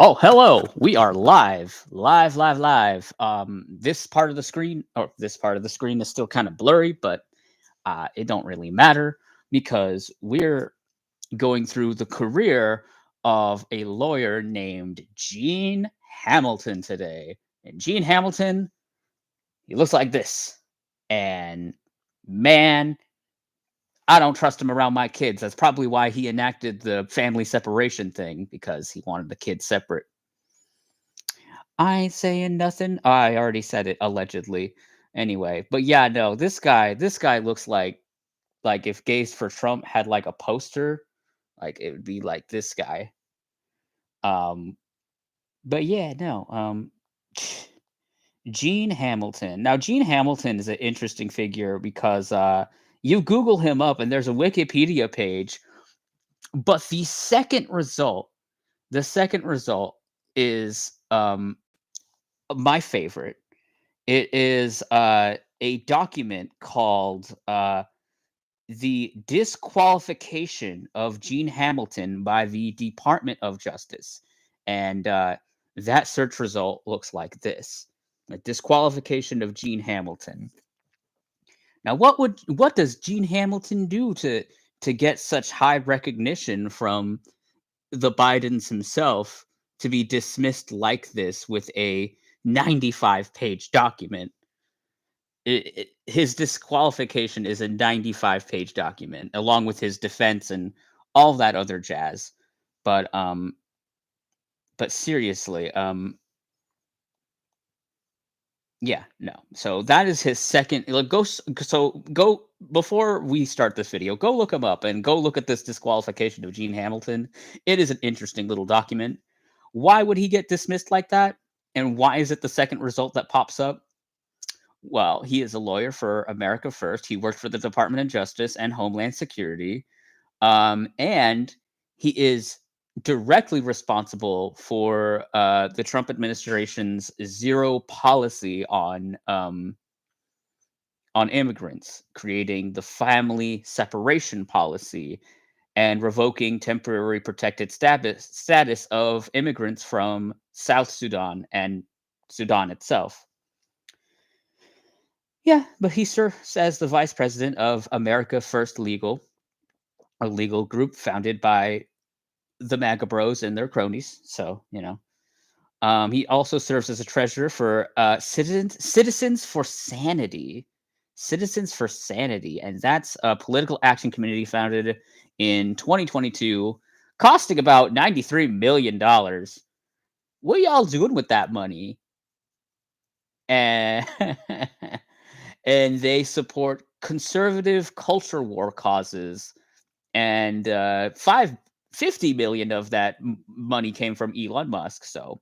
Oh, hello. We are live. This part of the screen, or this part of the screen is still kind of blurry, but it don't really matter because we're going through the career of a lawyer named Gene Hamilton today. And Gene Hamilton, he looks like this. And man, I don't trust him around my kids. That's probably why he enacted the family separation thing, because he wanted the kids separate. I ain't saying nothing. I already said it allegedly. Anyway, but yeah, no, this guy looks like if Gays for Trump had like a poster, like it would be like this guy. Um, but yeah, no. Gene Hamilton. Now, Gene Hamilton is an interesting figure because you Google him up and there's a Wikipedia page, but the second result is my favorite. It is a document called The Disqualification of Gene Hamilton by the Department of Justice. And that search result looks like this: the disqualification of Gene Hamilton. Now, what does Gene Hamilton do to get such high recognition from the Bidens himself to be dismissed like this with a 95-page document? His disqualification is a 95-page document along with his defense and all that other jazz. But seriously, yeah, no. So that is his second. Like, go before we start this video. Go look him up and go look at this disqualification of Gene Hamilton. It is an interesting little document. Why would he get dismissed like that? And why is it the second result that pops up? Well, he is a lawyer for America First. He worked for the Department of Justice and Homeland Security. And he is directly responsible for the Trump administration's zero policy on immigrants, creating the family separation policy and revoking temporary protected status of immigrants from South Sudan and Sudan itself. Yeah, but he serves as the vice president of America First Legal, a legal group founded by the MAGA Bros and their cronies. So, he also serves as a treasurer for Citizens for Sanity. Citizens for Sanity. And that's a political action community founded in 2022, costing about $93 million. What y'all doing with that money? And and they support conservative culture war causes. And 50 million of that money came from Elon Musk. So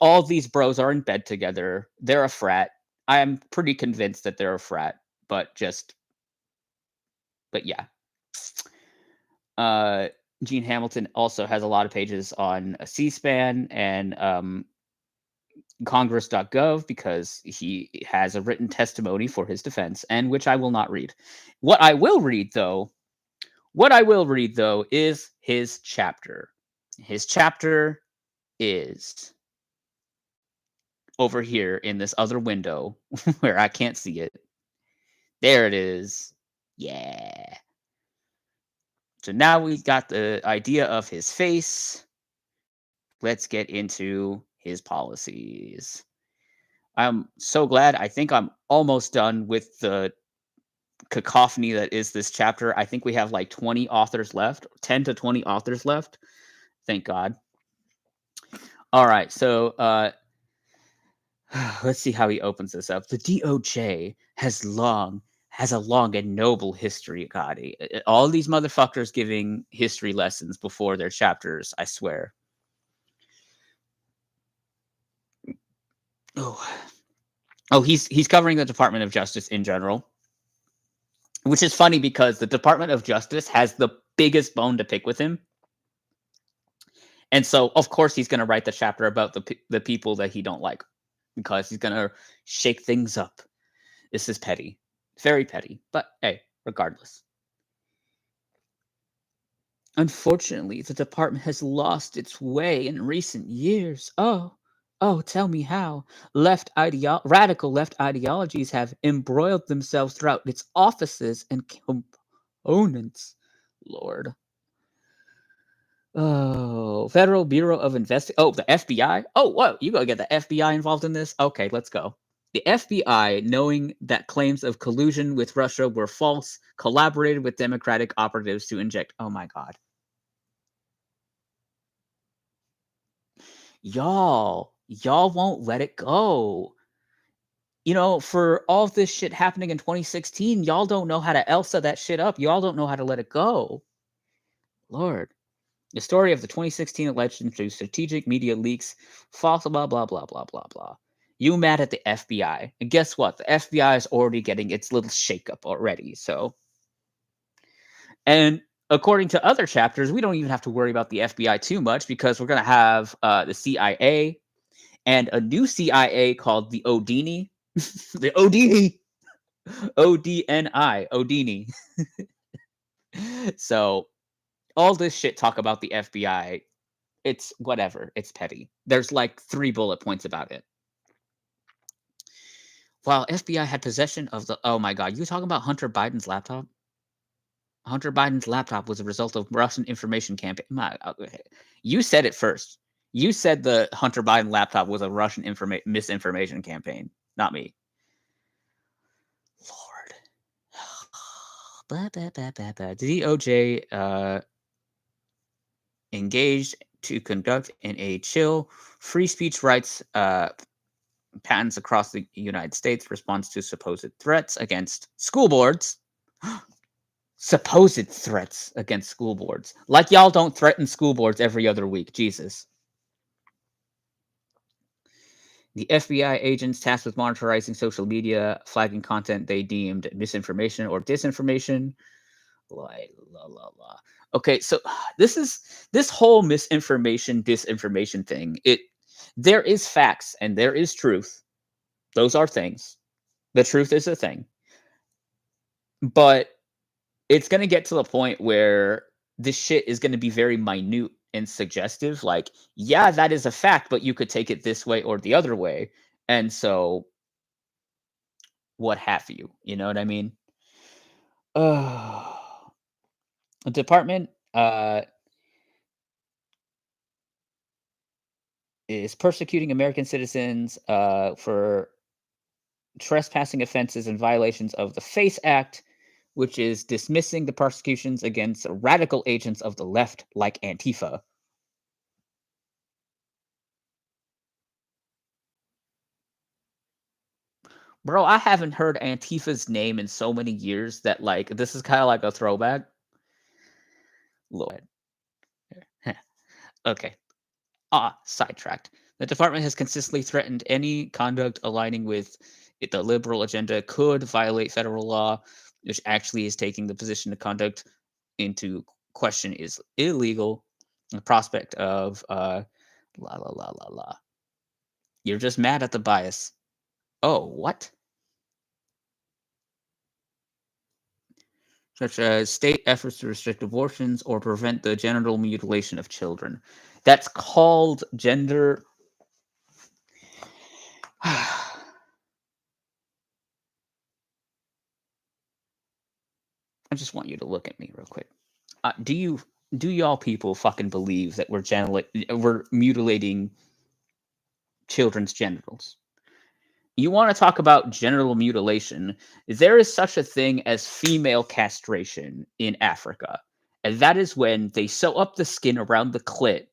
all these bros are in bed together. They're a frat. I am pretty convinced that they're a frat, but yeah. Gene Hamilton also has a lot of pages on C-SPAN and Congress.gov because he has a written testimony for his defense, and which I will not read. What I will read though is his chapter. His chapter is over here in this other window where I can't see it. There it is. Yeah. So now we got the idea of his face. Let's get into his policies. I'm so glad. I think I'm almost done with the cacophony that is this chapter. I think we have like 20 authors left, 10 to 20 authors left. Thank God. All right. So let's see how he opens this up. The DOJ has a long and noble history, God. All these motherfuckers giving history lessons before their chapters, I swear. Oh, he's covering the Department of Justice in general, which is funny because the Department of Justice has the biggest bone to pick with him. And so, of course, he's going to write the chapter about the people that he don't like, because he's going to shake things up. This is petty. Very petty. But hey, regardless. Unfortunately, the department has lost its way in recent years. Oh, tell me how. Radical left ideologies have embroiled themselves throughout its offices and components. Lord. Oh, Federal Bureau of Oh, the FBI? Oh, whoa, you gotta get the FBI involved in this? Okay, let's go. The FBI, knowing that claims of collusion with Russia were false, collaborated with Democratic operatives to inject. Oh my God. Y'all won't let it go. For all of this shit happening in 2016, y'all don't know how to Elsa that shit up. Y'all don't know how to let it go. Lord. The story of the 2016 election through strategic media leaks, false blah blah blah blah blah blah. You mad at the FBI. And guess what? The FBI is already getting its little shakeup already. And according to other chapters, we don't even have to worry about the FBI too much because we're gonna have the CIA and a new CIA called the Odini. The Odini. ODNI. Odini. So all this shit talk about the FBI, it's whatever. It's petty. There's like 3 bullet points about it. While FBI had possession of the oh my god, you talking about Hunter Biden's laptop? Hunter Biden's laptop was a result of Russian information campaign. You said it first. You said the Hunter Biden laptop was a Russian misinformation campaign, not me. Lord. The DOJ engaged to conduct in a chill free speech rights patents across the United States response to supposed threats against school boards. Supposed threats against school boards. Like y'all don't threaten school boards every other week. Jesus. The FBI agents tasked with monitoring social media, flagging content they deemed misinformation or disinformation. Like, la la la. Okay, so this whole misinformation, disinformation thing. There is facts and there is truth. Those are things. The truth is a thing. But it's gonna get to the point where this shit is gonna be very minute and suggestive. Like, yeah, that is a fact, but you could take it this way or the other way. And so, what have you? You know what I mean? Oh, the department is persecuting American citizens for trespassing offenses and violations of the FACE Act, which is dismissing the prosecutions against radical agents of the left like Antifa. Bro, I haven't heard Antifa's name in so many years that like this is kind of like a throwback. Lord. Okay. Sidetracked. The department has consistently threatened any conduct aligning with the liberal agenda could violate federal law, which actually is taking the position of conduct into question is illegal. The prospect of la la la la la. You're just mad at the bias. Oh, what? Such as state efforts to restrict abortions or prevent the genital mutilation of children. That's called gender. I just want you to look at me real quick. Do y'all people fucking believe that we're mutilating children's genitals? You want to talk about genital mutilation? There is such a thing as female castration in Africa, and that is when they sew up the skin around the clit,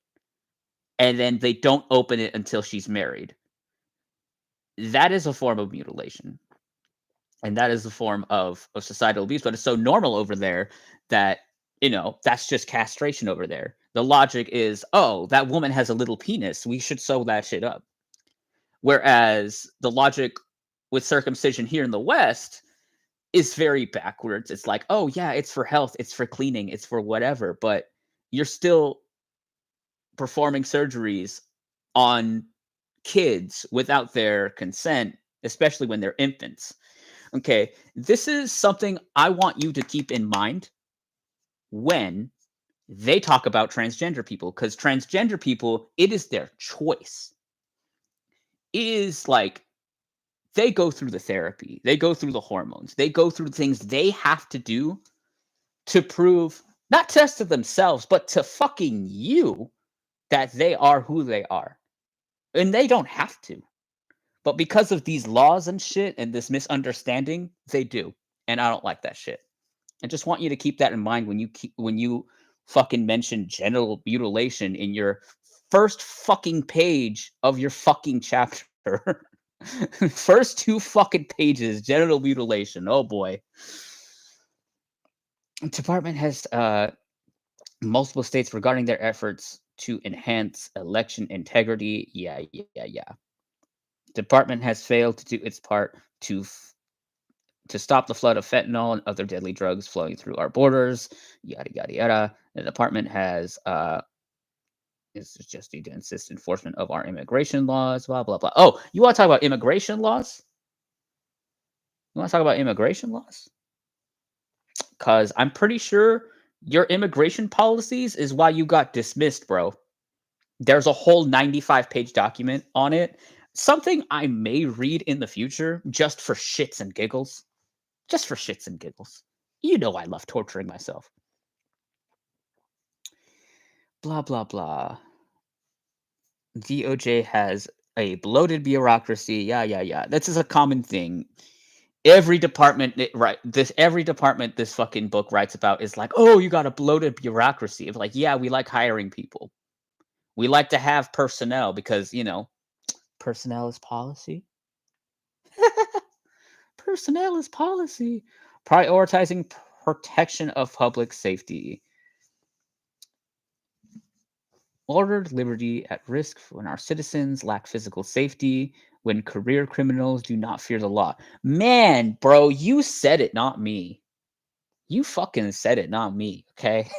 and then they don't open it until she's married. That is a form of mutilation, and that is a form of societal abuse. But it's so normal over there that that's just castration over there. The logic is, oh, that woman has a little penis, we should sew that shit up. Whereas the logic with circumcision here in the West is very backwards. It's like, oh yeah, it's for health, it's for cleaning, it's for whatever, but you're still performing surgeries on kids without their consent, especially when they're infants. Okay, this is something I want you to keep in mind when They talk about transgender people because transgender people, it is their choice. It is like they go through the therapy, they go through the hormones, they go through things they have to do to prove not just to themselves, but to fucking you that they are who they are. And they don't have to. But because of these laws and shit and this misunderstanding, they do. And I don't like that shit. I just want you to keep that in mind when you fucking mention genital mutilation in your first fucking page of your fucking chapter. First two fucking pages, genital mutilation. Oh boy. Department has multiple states regarding their efforts to enhance election integrity. Yeah. Department has failed to do its part to stop the flood of fentanyl and other deadly drugs flowing through our borders. Yada yada yada. The department has is just need to insist enforcement of our immigration laws. Blah blah blah. Oh, you want to talk about immigration laws? You want to talk about immigration laws? Because I'm pretty sure your immigration policies is why you got dismissed, bro. There's a whole 95-page document on it. Something I may read in the future just for shits and giggles. Just for shits and giggles. You know I love torturing myself. Blah, blah, blah. DOJ has a bloated bureaucracy. Yeah. This is a common thing. Every department, every department this fucking book writes about is like, oh, you got a bloated bureaucracy. It's like, yeah, we like hiring people. We like to have personnel because, personnel is policy. Personnel is policy. Prioritizing protection of public safety. Ordered liberty at risk when our citizens lack physical safety, when career criminals do not fear the law. Man, bro, you said it, not me. You fucking said it, not me, okay?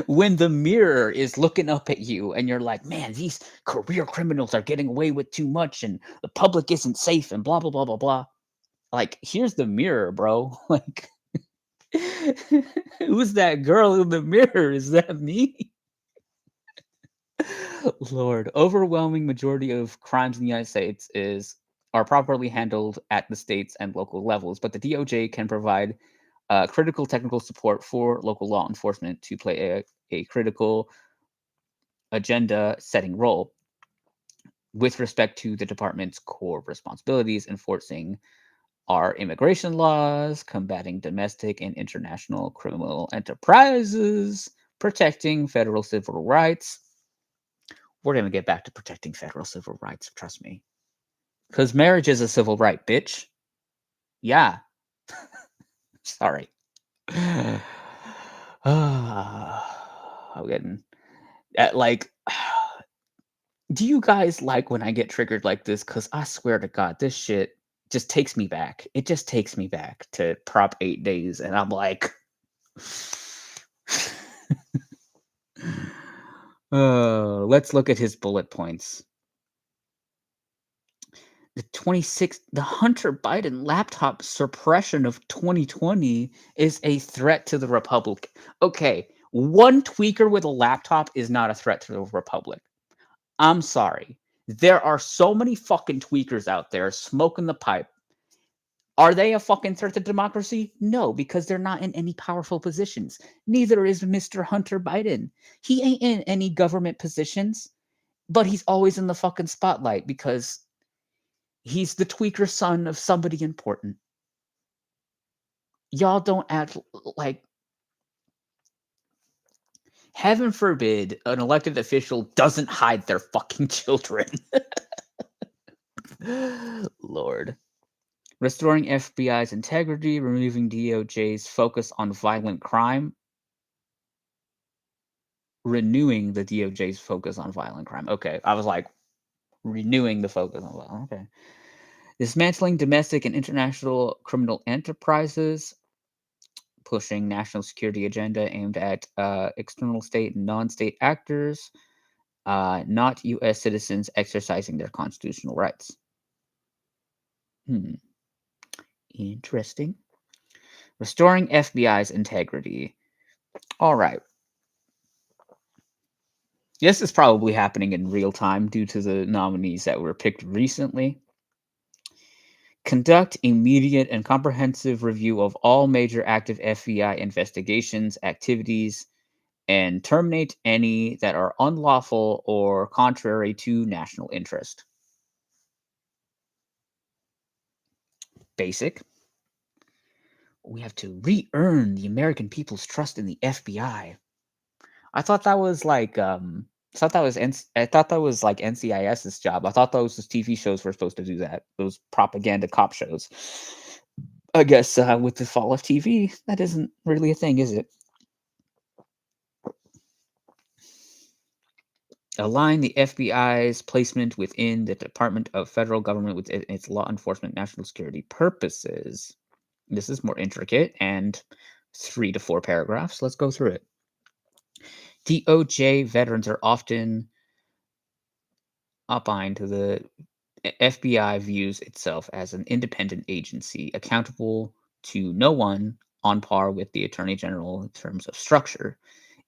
When the mirror is looking up at you and you're like, man, these career criminals are getting away with too much and the public isn't safe and blah, blah, blah, blah, blah. Like, here's the mirror, bro. Like, who's that girl in the mirror? Is that me? Lord, overwhelming majority of crimes in the United States are properly handled at the states and local levels, but the DOJ can provide critical technical support for local law enforcement to play a critical agenda setting role with respect to the department's core responsibilities, enforcing our immigration laws, combating domestic and international criminal enterprises, protecting federal civil rights. We're going to get back to protecting federal civil rights, trust me. Because marriage is a civil right, bitch. Yeah. Sorry. I'm getting like. Do you guys like when I get triggered like this? Because I swear to God, this shit just takes me back. It just takes me back to Prop 8 days, and I'm like, let's look at his bullet points. The Hunter Biden laptop suppression of 2020 is a threat to the Republic. Okay, one tweaker with a laptop is not a threat to the Republic. I'm sorry. There are so many fucking tweakers out there smoking the pipe. Are they a fucking threat to democracy? No, because they're not in any powerful positions. Neither is Mr. Hunter Biden. He ain't in any government positions, but he's always in the fucking spotlight because he's the tweaker son of somebody important. Y'all don't act like. Heaven forbid an elected official doesn't hide their fucking children. Lord. Restoring FBI's integrity, removing DOJ's focus on violent crime. Renewing the DOJ's focus on violent crime. Okay, I was like, renewing the focus on violent. Okay. Dismantling domestic and international criminal enterprises. Pushing national security agenda aimed at external state and non-state actors, not U.S. citizens exercising their constitutional rights. Interesting. Restoring FBI's integrity. All right. This is probably happening in real time due to the nominees that were picked recently. Conduct immediate and comprehensive review of all major active FBI investigations, activities, and terminate any that are unlawful or contrary to national interest. Basic. We have to re-earn the American people's trust in the FBI. I thought that was like I thought that was like NCIS's job. I thought those TV shows were supposed to do that. Those propaganda cop shows. I guess with the fall of TV, that isn't really a thing, is it? Align the FBI's placement within the Department of Federal Government with its law enforcement national security purposes. This is more intricate and 3 to 4 paragraphs. Let's go through it. DOJ veterans are often opined to the FBI views itself as an independent agency accountable to no one, on par with the Attorney General in terms of structure.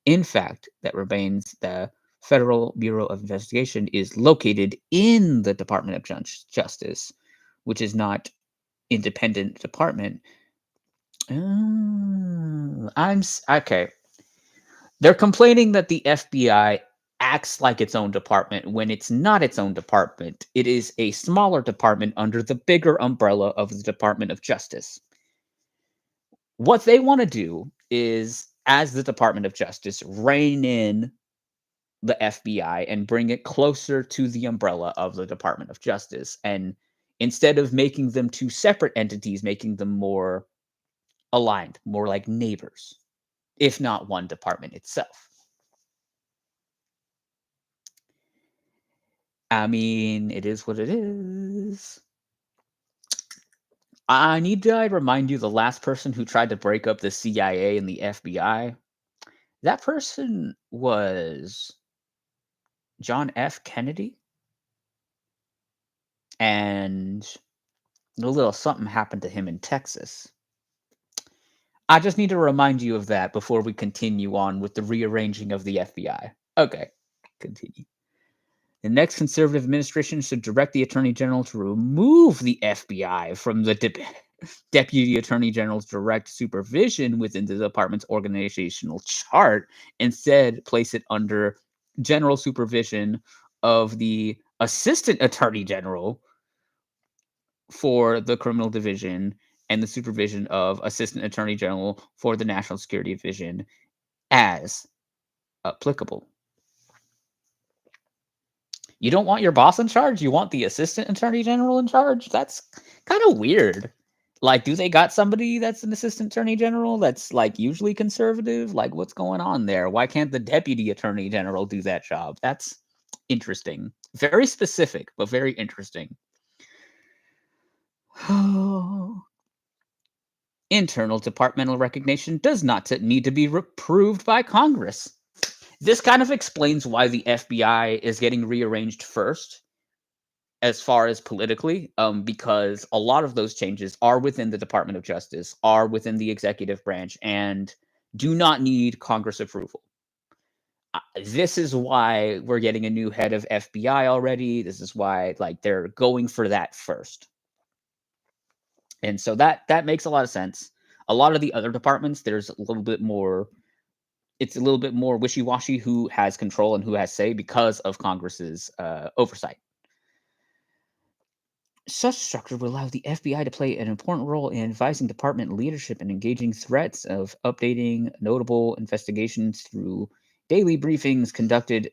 In fact, that remains the Federal Bureau of Investigation is located in the Department of Justice, which is not independent department. Okay. They're complaining that the FBI acts like its own department when it's not its own department. It is a smaller department under the bigger umbrella of the Department of Justice. What they want to do is, as the Department of Justice, rein in the FBI and bring it closer to the umbrella of the Department of Justice. And instead of making them two separate entities, making them more aligned, more like neighbors, if not one department itself. I mean, it is what it is. I remind you the last person who tried to break up the CIA and the FBI? That person was John F. Kennedy. And a little something happened to him in Texas. I just need to remind you of that before we continue on with the rearranging of the FBI. Okay, continue. The next conservative administration should direct the Attorney General to remove the FBI from the Deputy Attorney General's direct supervision within the department's organizational chart. Instead, place it under general supervision of the Assistant Attorney General for the Criminal Division and the supervision of Assistant Attorney General for the National Security Division as applicable. You don't want your boss in charge? You want the Assistant Attorney General in charge? That's kind of weird. Like, do they got somebody that's an Assistant Attorney General that's like usually conservative? Like, what's going on there? Why can't the Deputy Attorney General do that job? That's interesting. Very specific, but very interesting. Internal departmental recognition does not need to be approved by Congress. This kind of explains why the FBI is getting rearranged first, as far as politically, because a lot of those changes are within the Department of Justice, are within the executive branch, and do not need Congress approval. This is why we're getting a new head of FBI already. This is why, like, they're going for that first. And so that makes a lot of sense. A lot of the other departments, there's a little bit more. It's a little bit more wishy-washy who has control and who has say because of Congress's oversight. Such structure will allow the FBI to play an important role in advising department leadership and engaging threats of updating notable investigations through daily briefings conducted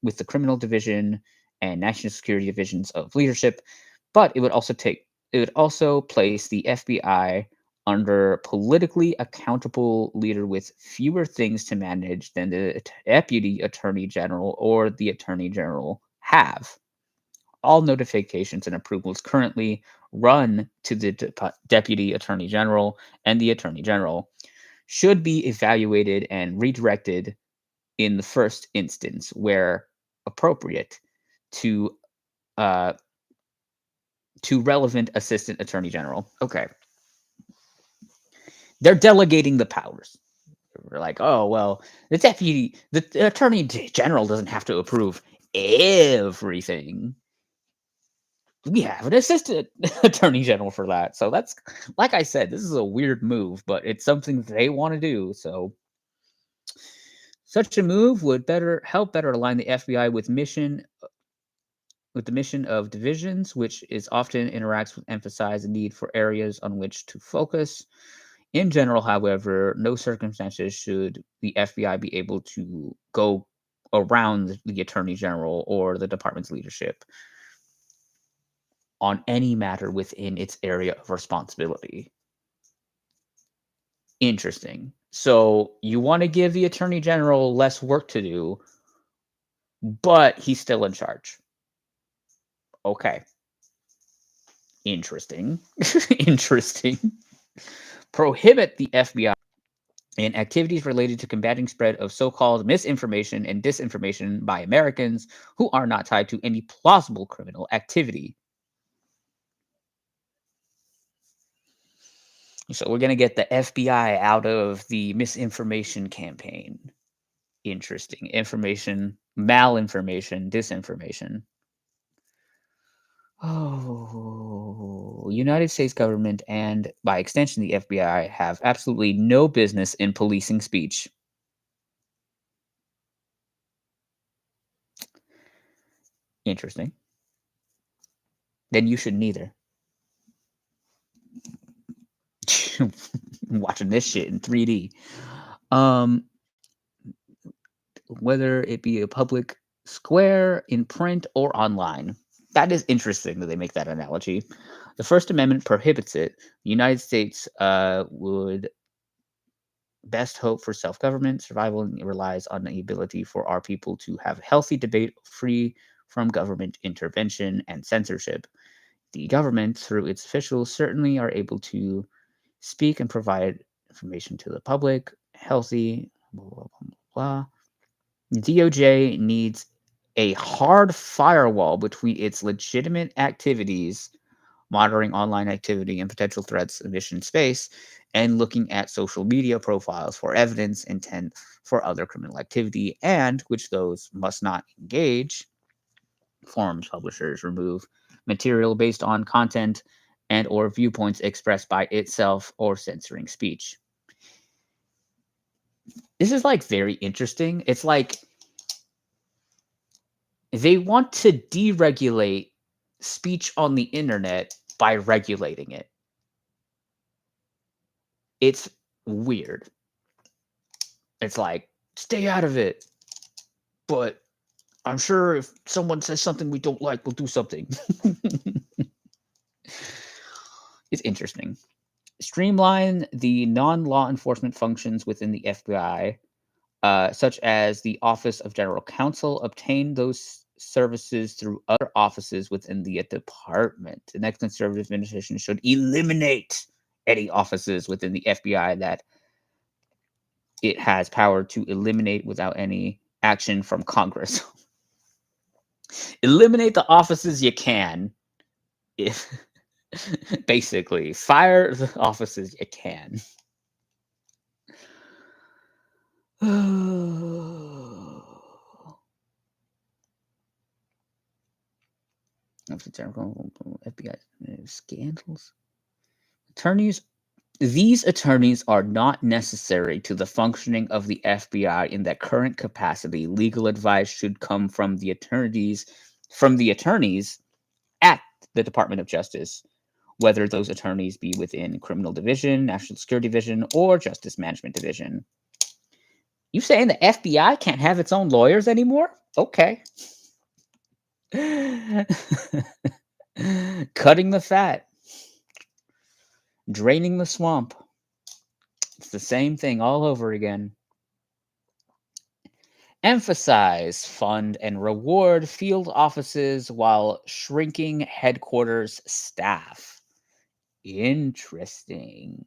with the criminal division and national security divisions of leadership. But it would also place the FBI under politically accountable leader with fewer things to manage than the deputy attorney general or the attorney general have. All notifications and approvals currently run to the Deputy Attorney General, and the Attorney General should be evaluated and redirected in the first instance, where appropriate, to relevant Assistant Attorney General. Okay. They're delegating the powers. We're like, oh well, the attorney general doesn't have to approve everything. We have an assistant attorney general for that. So that's, like I said, this is a weird move, but it's something they want to do. So such a move would better align the FBI with the mission of divisions, which is often interacts with emphasize the need for areas on which to focus. In general, however, no circumstances should the FBI be able to go around the Attorney General or the department's leadership on any matter within its area of responsibility. Interesting. So you want to give the Attorney General less work to do, but he's still in charge. Okay. Interesting. Interesting. Prohibit the FBI in activities related to combating spread of so-called misinformation and disinformation by Americans who are not tied to any plausible criminal activity. So we're going to get the FBI out of the misinformation campaign. Interesting. Information, malinformation, disinformation. Oh, United States government and by extension the FBI have absolutely no business in policing speech. Interesting. Then you should neither. Watching this shit in 3D. Whether it be a public square, in print, or online. That is interesting that they make that analogy. The First Amendment prohibits it. The United States would best hope for self-government. Survival relies on the ability for our people to have healthy debate free from government intervention and censorship. The government, through its officials, certainly are able to speak and provide information to the public. Healthy, blah, blah, blah, blah. DOJ needs a hard firewall between its legitimate activities, monitoring online activity and potential threats in mission space, and looking at social media profiles for evidence intent for other criminal activity, and which those must not engage. Forums, publishers remove material based on content and or viewpoints expressed by itself or censoring speech. This is like very interesting. It's like they want to deregulate speech on the internet by regulating it. It's weird. It's like, stay out of it. But I'm sure if someone says something we don't like, we'll do something. It's interesting. Streamline the non-law enforcement functions within the FBI, such as the Office of General Counsel, obtain those services through other offices within the department. The next conservative administration should eliminate any offices within the FBI that it has power to eliminate without any action from Congress. Eliminate the offices you can. If basically fire the offices you can. FBI scandals. These attorneys are not necessary to the functioning of the FBI in that current capacity. Legal advice should come from the attorneys at the Department of Justice, whether those attorneys be within Criminal Division, National Security Division, or Justice Management Division. You saying the FBI can't have its own lawyers anymore? Okay. Cutting the fat. Draining the swamp. It's the same thing all over again. Emphasize, fund, and reward field offices while shrinking headquarters staff. Interesting.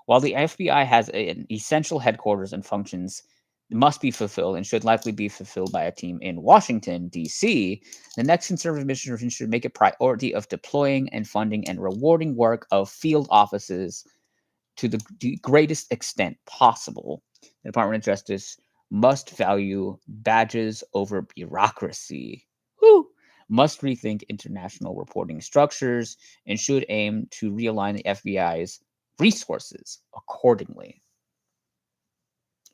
While the FBI has an essential headquarters and functions must be fulfilled and should likely be fulfilled by a team in Washington, D.C., the next conservative administration should make a priority of deploying and funding and rewarding work of field offices to the greatest extent possible, the Department of Justice must value badges over bureaucracy. Woo! Must rethink international reporting structures and should aim to realign the FBI's resources accordingly.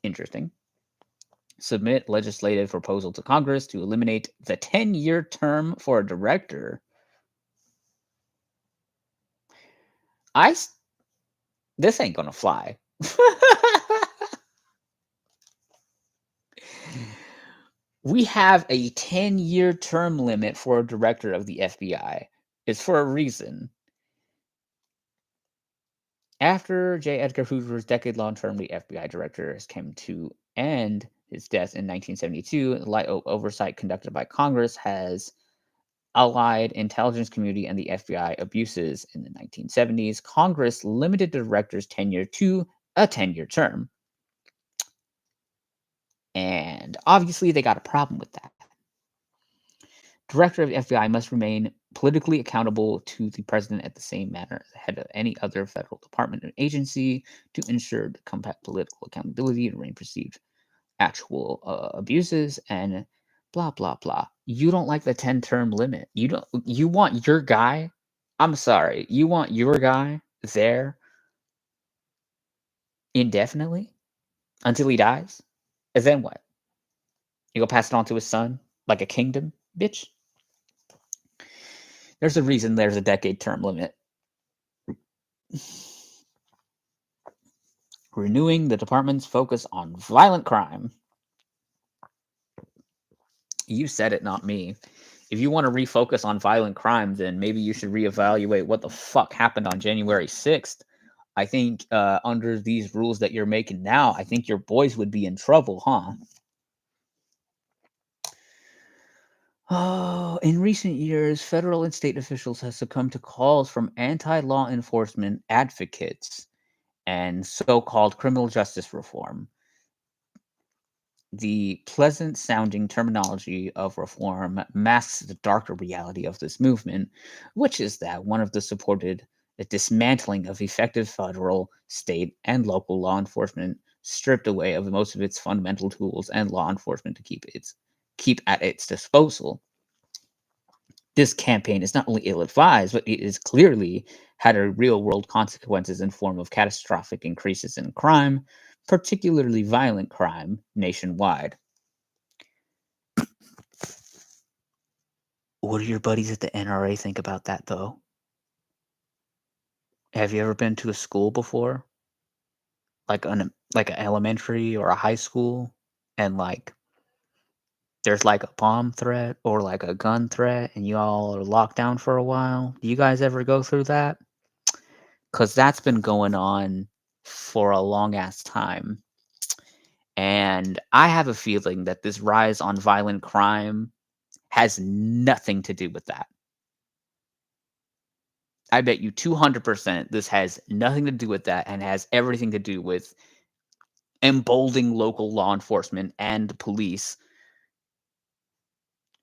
Interesting. Submit legislative proposal to Congress to eliminate the 10-year term for a director. This ain't gonna fly. We have a 10-year term limit for a director of the FBI. It's for a reason. After J. Edgar Hoover's decade-long term, the FBI director came to end his death in 1972. The light oversight conducted by Congress has allied intelligence community and the FBI abuses in the 1970s. Congress limited the director's tenure to a 10-year term. And obviously, they got a problem with that. Director of the FBI must remain politically accountable to the president at the same manner as the head of any other federal department or agency to ensure to combat political accountability and rein perceived actual abuses and blah blah blah. You don't like the 10-term limit. You want your guy. I'm sorry. You want your guy there indefinitely until he dies? And then what? You go pass it on to his son like a kingdom, bitch? There's a reason there's a decade term limit. Renewing the department's focus on violent crime. You said it, not me. If you want to refocus on violent crime, then maybe you should reevaluate what the fuck happened on January 6th. I think under these rules that you're making now, I think your boys would be in trouble, huh? Oh, in recent years, federal and state officials have succumbed to calls from anti-law enforcement advocates and so-called criminal justice reform. The pleasant sounding terminology of reform masks the darker reality of this movement, which is that one of the supported the dismantling of effective federal, state, and local law enforcement stripped away of most of its fundamental tools and law enforcement to keep at its disposal. This campaign is not only ill-advised, but it is clearly had a real-world consequences in form of catastrophic increases in crime, particularly violent crime, nationwide. What do your buddies at the NRA think about that, though? Have you ever been to a school before, like an elementary or a high school, and like there's like a bomb threat or like a gun threat, and you all are locked down for a while? Do you guys ever go through that? Because that's been going on for a long ass time. And I have a feeling that this rise on violent crime has nothing to do with that. I bet you 200% this has nothing to do with that and has everything to do with emboldening local law enforcement and police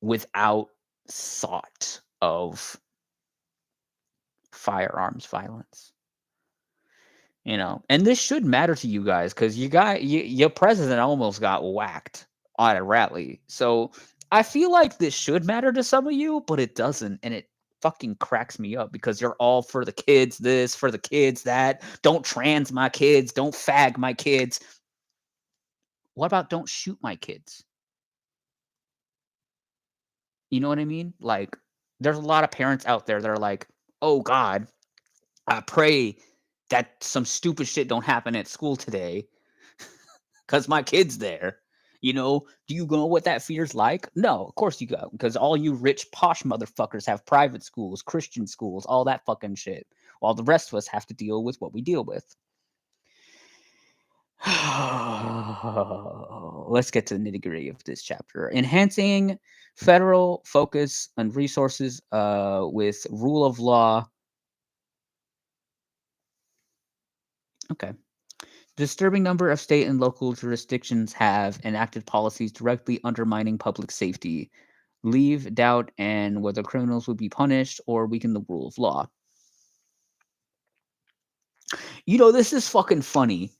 without thought of firearms violence. And this should matter to you guys because your president almost got whacked at a rally. So I feel like this should matter to some of you, but it doesn't, and it fucking cracks me up because you're all for the kids this, for the kids that. Don't trans my kids, don't fag my kids. What about don't shoot my kids? You know what I mean? Like, there's a lot of parents out there that are like, oh God, I pray that some stupid shit don't happen at school today because my kid's there. Do you know what that fear's like? No, of course you go, because all you rich posh motherfuckers have private schools, Christian schools, all that fucking shit, while the rest of us have to deal with what we deal with. Let's get to the nitty-gritty of this chapter. Enhancing federal focus on resources with rule of law. Okay. Disturbing number of state and local jurisdictions have enacted policies directly undermining public safety, leave doubt and whether criminals will be punished or weaken the rule of law. This is fucking funny.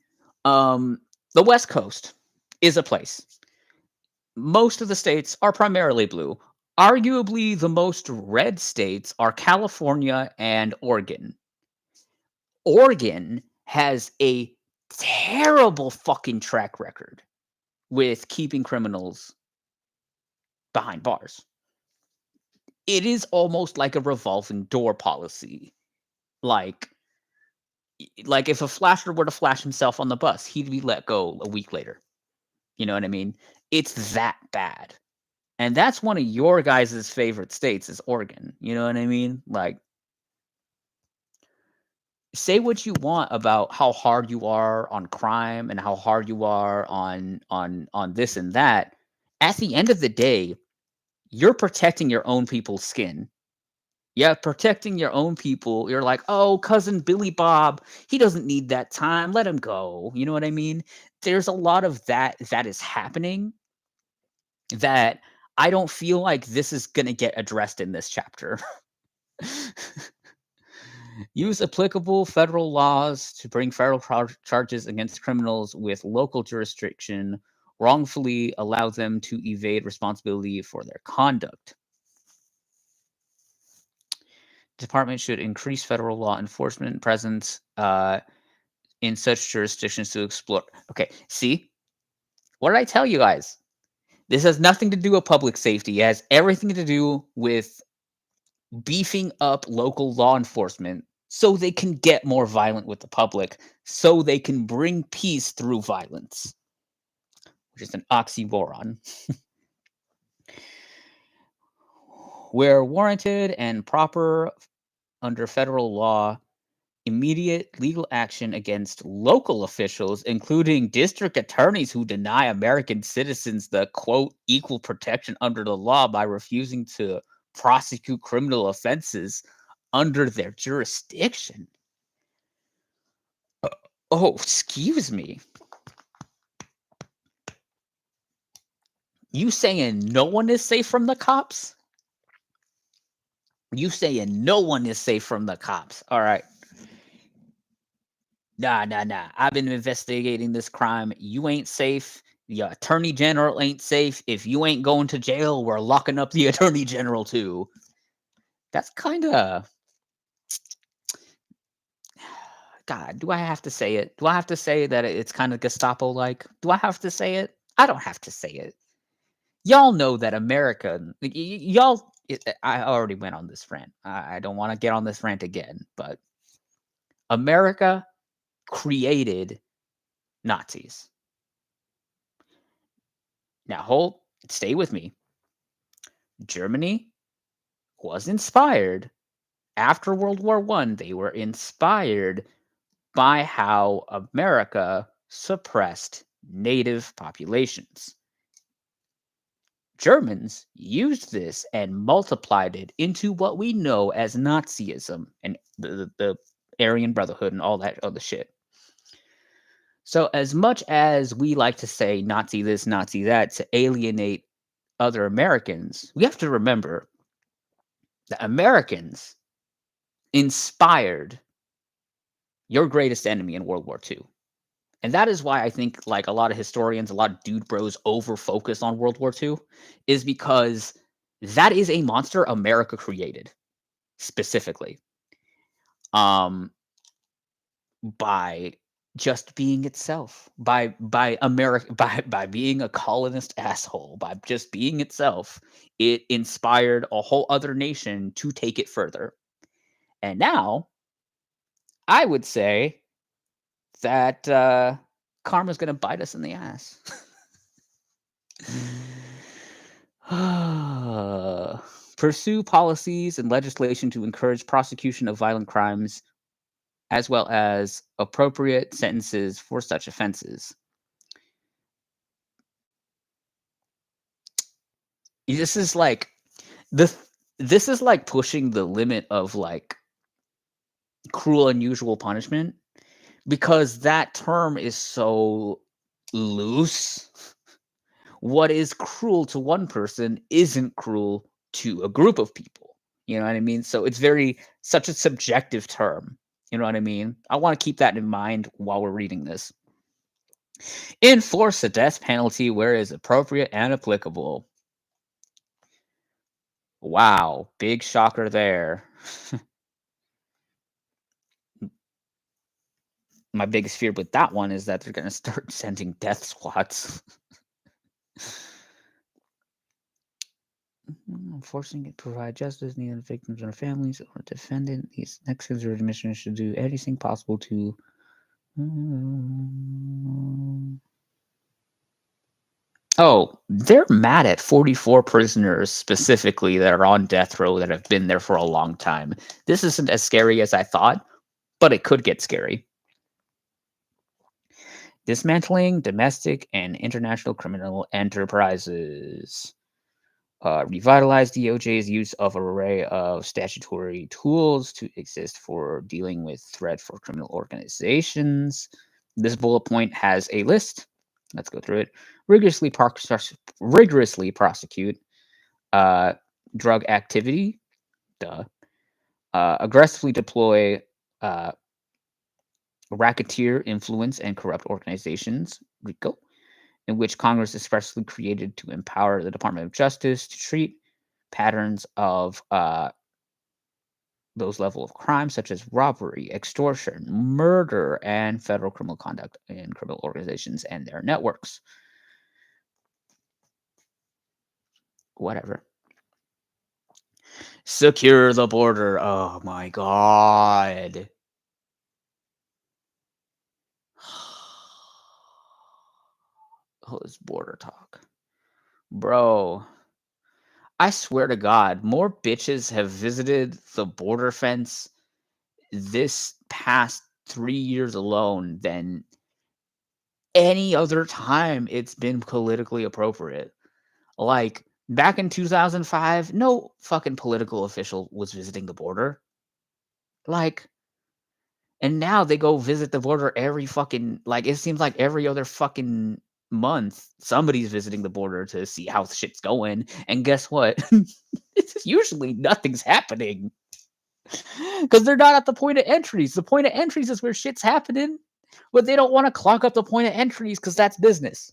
The West Coast is a place. Most of the states are primarily blue. Arguably, the most red states are California and Oregon. Oregon has a terrible fucking track record with keeping criminals behind bars. It is almost like a revolving door policy. Like if a flasher were to flash himself on the bus, he'd be let go a week later. You know what I mean? It's that bad. And that's one of your guys' favorite states is Oregon. You know what I mean? Like, say what you want about how hard you are on crime and how hard you are on this and that. At the end of the day, you're protecting your own people's skin. Yeah, protecting your own people. You're like, oh, cousin Billy Bob, he doesn't need that time. Let him go. You know what I mean? There's a lot of that is happening that I don't feel like this is gonna get addressed in this chapter. Use applicable federal laws to bring federal charges against criminals with local jurisdiction, wrongfully allow them to evade responsibility for their conduct. Department should increase federal law enforcement presence in such jurisdictions to explore. Okay, see? What did I tell you guys? This has nothing to do with public safety. It has everything to do with beefing up local law enforcement so they can get more violent with the public, so they can bring peace through violence, which is an oxymoron. Where warranted and proper under federal law, immediate legal action against local officials, including district attorneys who deny American citizens the quote equal protection under the law by refusing to prosecute criminal offenses under their jurisdiction. Oh, excuse me. You saying no one is safe from the cops? You saying no one is safe from the cops? All right. Nah. I've been investigating this crime. You ain't safe. The attorney general ain't safe. If you ain't going to jail, we're locking up the attorney general too. That's kind of. God, do I have to say it? Do I have to say that it's kind of Gestapo like? Do I have to say it? I don't have to say it. Y'all know that America, y'all. I already went on this rant. I don't want to get on this rant again, but America created Nazis. Now, stay with me. Germany was inspired after World War I. They were inspired by how America suppressed native populations. Germans used this and multiplied it into what we know as Nazism and the Aryan Brotherhood and all that other shit. So as much as we like to say Nazi this, Nazi that to alienate other Americans, we have to remember that Americans inspired your greatest enemy in World War II. And that is why I think like a lot of historians, a lot of dude bros over focus on World War II is because that is a monster America created specifically. By just being itself, by America, by being a colonist asshole, by just being itself, it inspired a whole other nation to take it further. And now I would say that karma's going to bite us in the ass. Pursue policies and legislation to encourage prosecution of violent crimes as well as appropriate sentences for such offenses. This is like this is like pushing the limit of like cruel unusual punishment because that term is so loose. What is cruel to one person isn't cruel to a group of people. You know what I mean? So it's such a subjective term. You know what I mean? I want to keep that in mind while we're reading this. Enforce the death penalty where it is appropriate and applicable. Wow, big shocker there. My biggest fear with that one is that they're going to start sending death squads. Forcing it to provide justice neither the victims or families or defendant. These Mexicans or admissions should do everything possible to. Oh, they're mad at 44 prisoners specifically that are on death row that have been there for a long time. This isn't as scary as I thought, but it could get scary. Dismantling domestic and international criminal enterprises. Revitalize DOJ's use of an array of statutory tools to exist for dealing with threat for criminal organizations. This bullet point has a list. Let's go through it. Rigorously prosecute drug activity. Duh. Aggressively deploy racketeer, influence, and corrupt organizations. RICO. In which Congress expressly created to empower the Department of Justice to treat patterns of those level of crimes such as robbery, extortion, murder, and federal criminal conduct in criminal organizations and their networks. Whatever. Secure the border. Oh my god. Oh, this border talk. Bro, I swear to God, more bitches have visited the border fence this past 3 years alone than any other time it's been politically appropriate. Like, back in 2005, no fucking political official was visiting the border. Like, and now they go visit the border every fucking, like, it seems like every other fucking month, somebody's visiting the border to see how shit's going. And guess what? It's usually nothing's happening. Because they're not at the point of entries. The point of entries is where shit's happening, but they don't want to clog up the point of entries because that's business.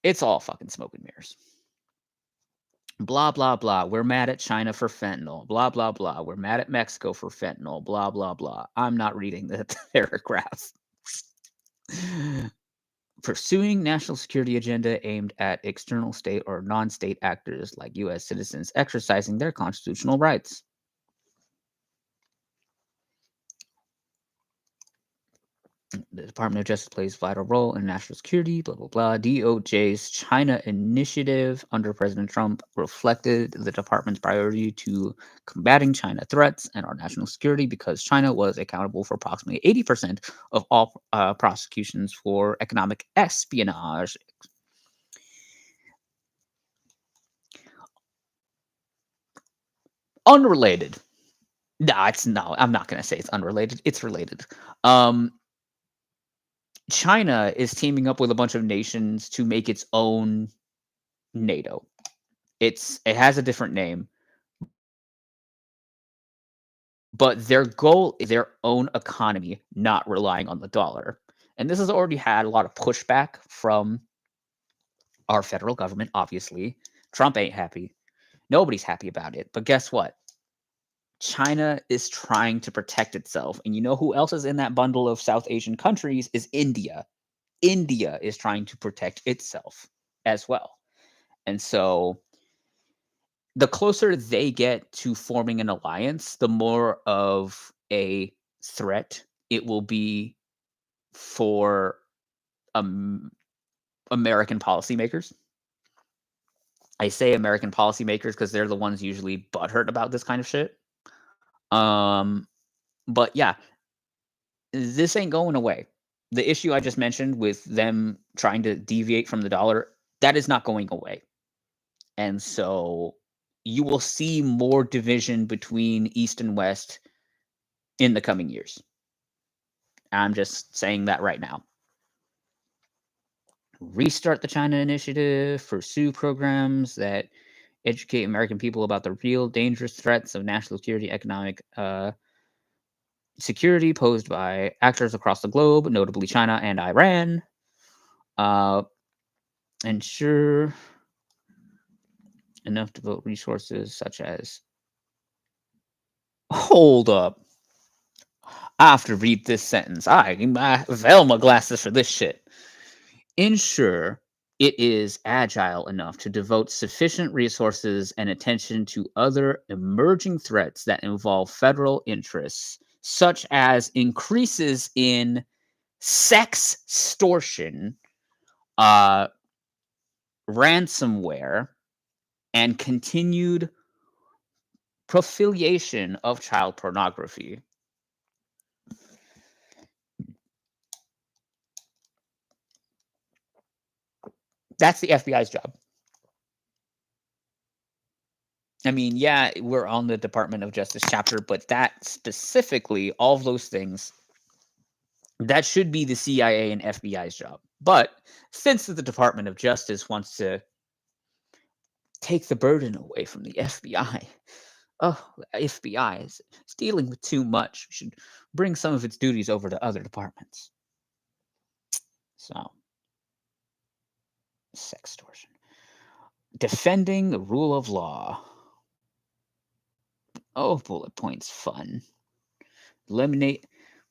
It's all fucking smoke and mirrors. Blah, blah, blah. We're mad at China for fentanyl. Blah, blah, blah. We're mad at Mexico for fentanyl. Blah, blah, blah. I'm not reading the paragraph. Pursuing national security agenda aimed at external state or non-state actors like U.S. citizens exercising their constitutional rights. The Department of Justice plays a vital role in national security, blah, blah, blah. DOJ's China initiative under President Trump reflected the department's priority to combating China threats and our national security because China was accountable for approximately 80% of all prosecutions for economic espionage. Unrelated. No, I'm not going to say it's unrelated. It's related. China is teaming up with a bunch of nations to make its own NATO. It has a different name, but their goal is their own economy, not relying on the dollar. And this has already had a lot of pushback from our federal government, obviously. Trump ain't happy. Nobody's happy about it. But guess what? China is trying to protect itself. And you know who else is in that bundle of South Asian countries is India. India is trying to protect itself as well. And so the closer they get to forming an alliance, the more of a threat it will be for American policymakers. I say American policymakers because they're the ones usually butthurt about this kind of shit. But yeah, this ain't going away. The issue I just mentioned with them trying to deviate from the dollar, that is not going away. And so you will see more division between East and West in the coming years. I'm just saying that right now. Restart the China initiative, pursue programs that educate American people about the real dangerous threats of national security, economic security posed by actors across the globe, notably China and Iran. Uh, ensure enough devote resources such as. Hold up. I have to read this sentence. I veil my glasses for this shit. Ensure it is agile enough to devote sufficient resources and attention to other emerging threats that involve federal interests, such as increases in sex extortion, uh, ransomware, and continued proliferation of child pornography. That's the FBI's job. I mean, yeah, we're on the Department of Justice chapter, but that specifically, all of those things, that should be the CIA and FBI's job. But since the Department of Justice wants to take the burden away from the FBI, oh, FBI is dealing with too much. We should bring some of its duties over to other departments. So, sex extortion. Defending the rule of law. Oh, bullet points fun. Eliminate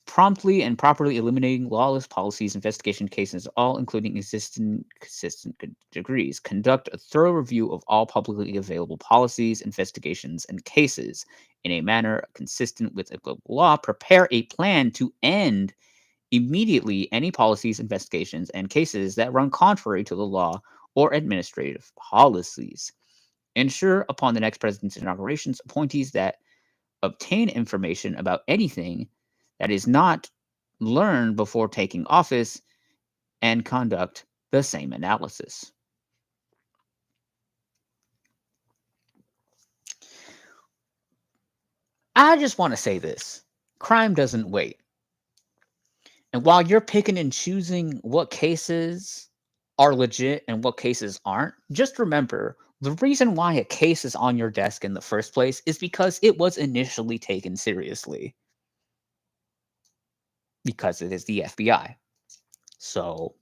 promptly and properly eliminating lawless policies, investigation cases, all including consistent degrees. Conduct a thorough review of all publicly available policies, investigations, and cases in a manner consistent with applicable law. Prepare a plan to end immediately any policies, investigations, and cases that run contrary to the law or administrative policies. Ensure upon the next president's inaugurations, appointees that obtain information about anything that is not learned before taking office and conduct the same analysis. I just want to say this: crime doesn't wait. And while you're picking and choosing what cases are legit and what cases aren't, just remember the reason why a case is on your desk in the first place is because it was initially taken seriously, because it is the FBI. So,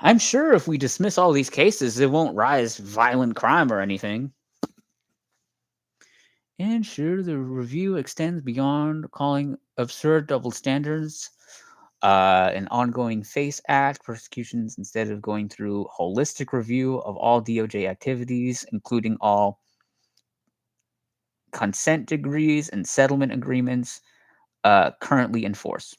I'm sure if we dismiss all these cases, it won't rise violent crime or anything. And sure, the review extends beyond calling absurd double standards an ongoing FACE Act prosecutions instead of going through holistic review of all DOJ activities, including all consent degrees and settlement agreements currently in force.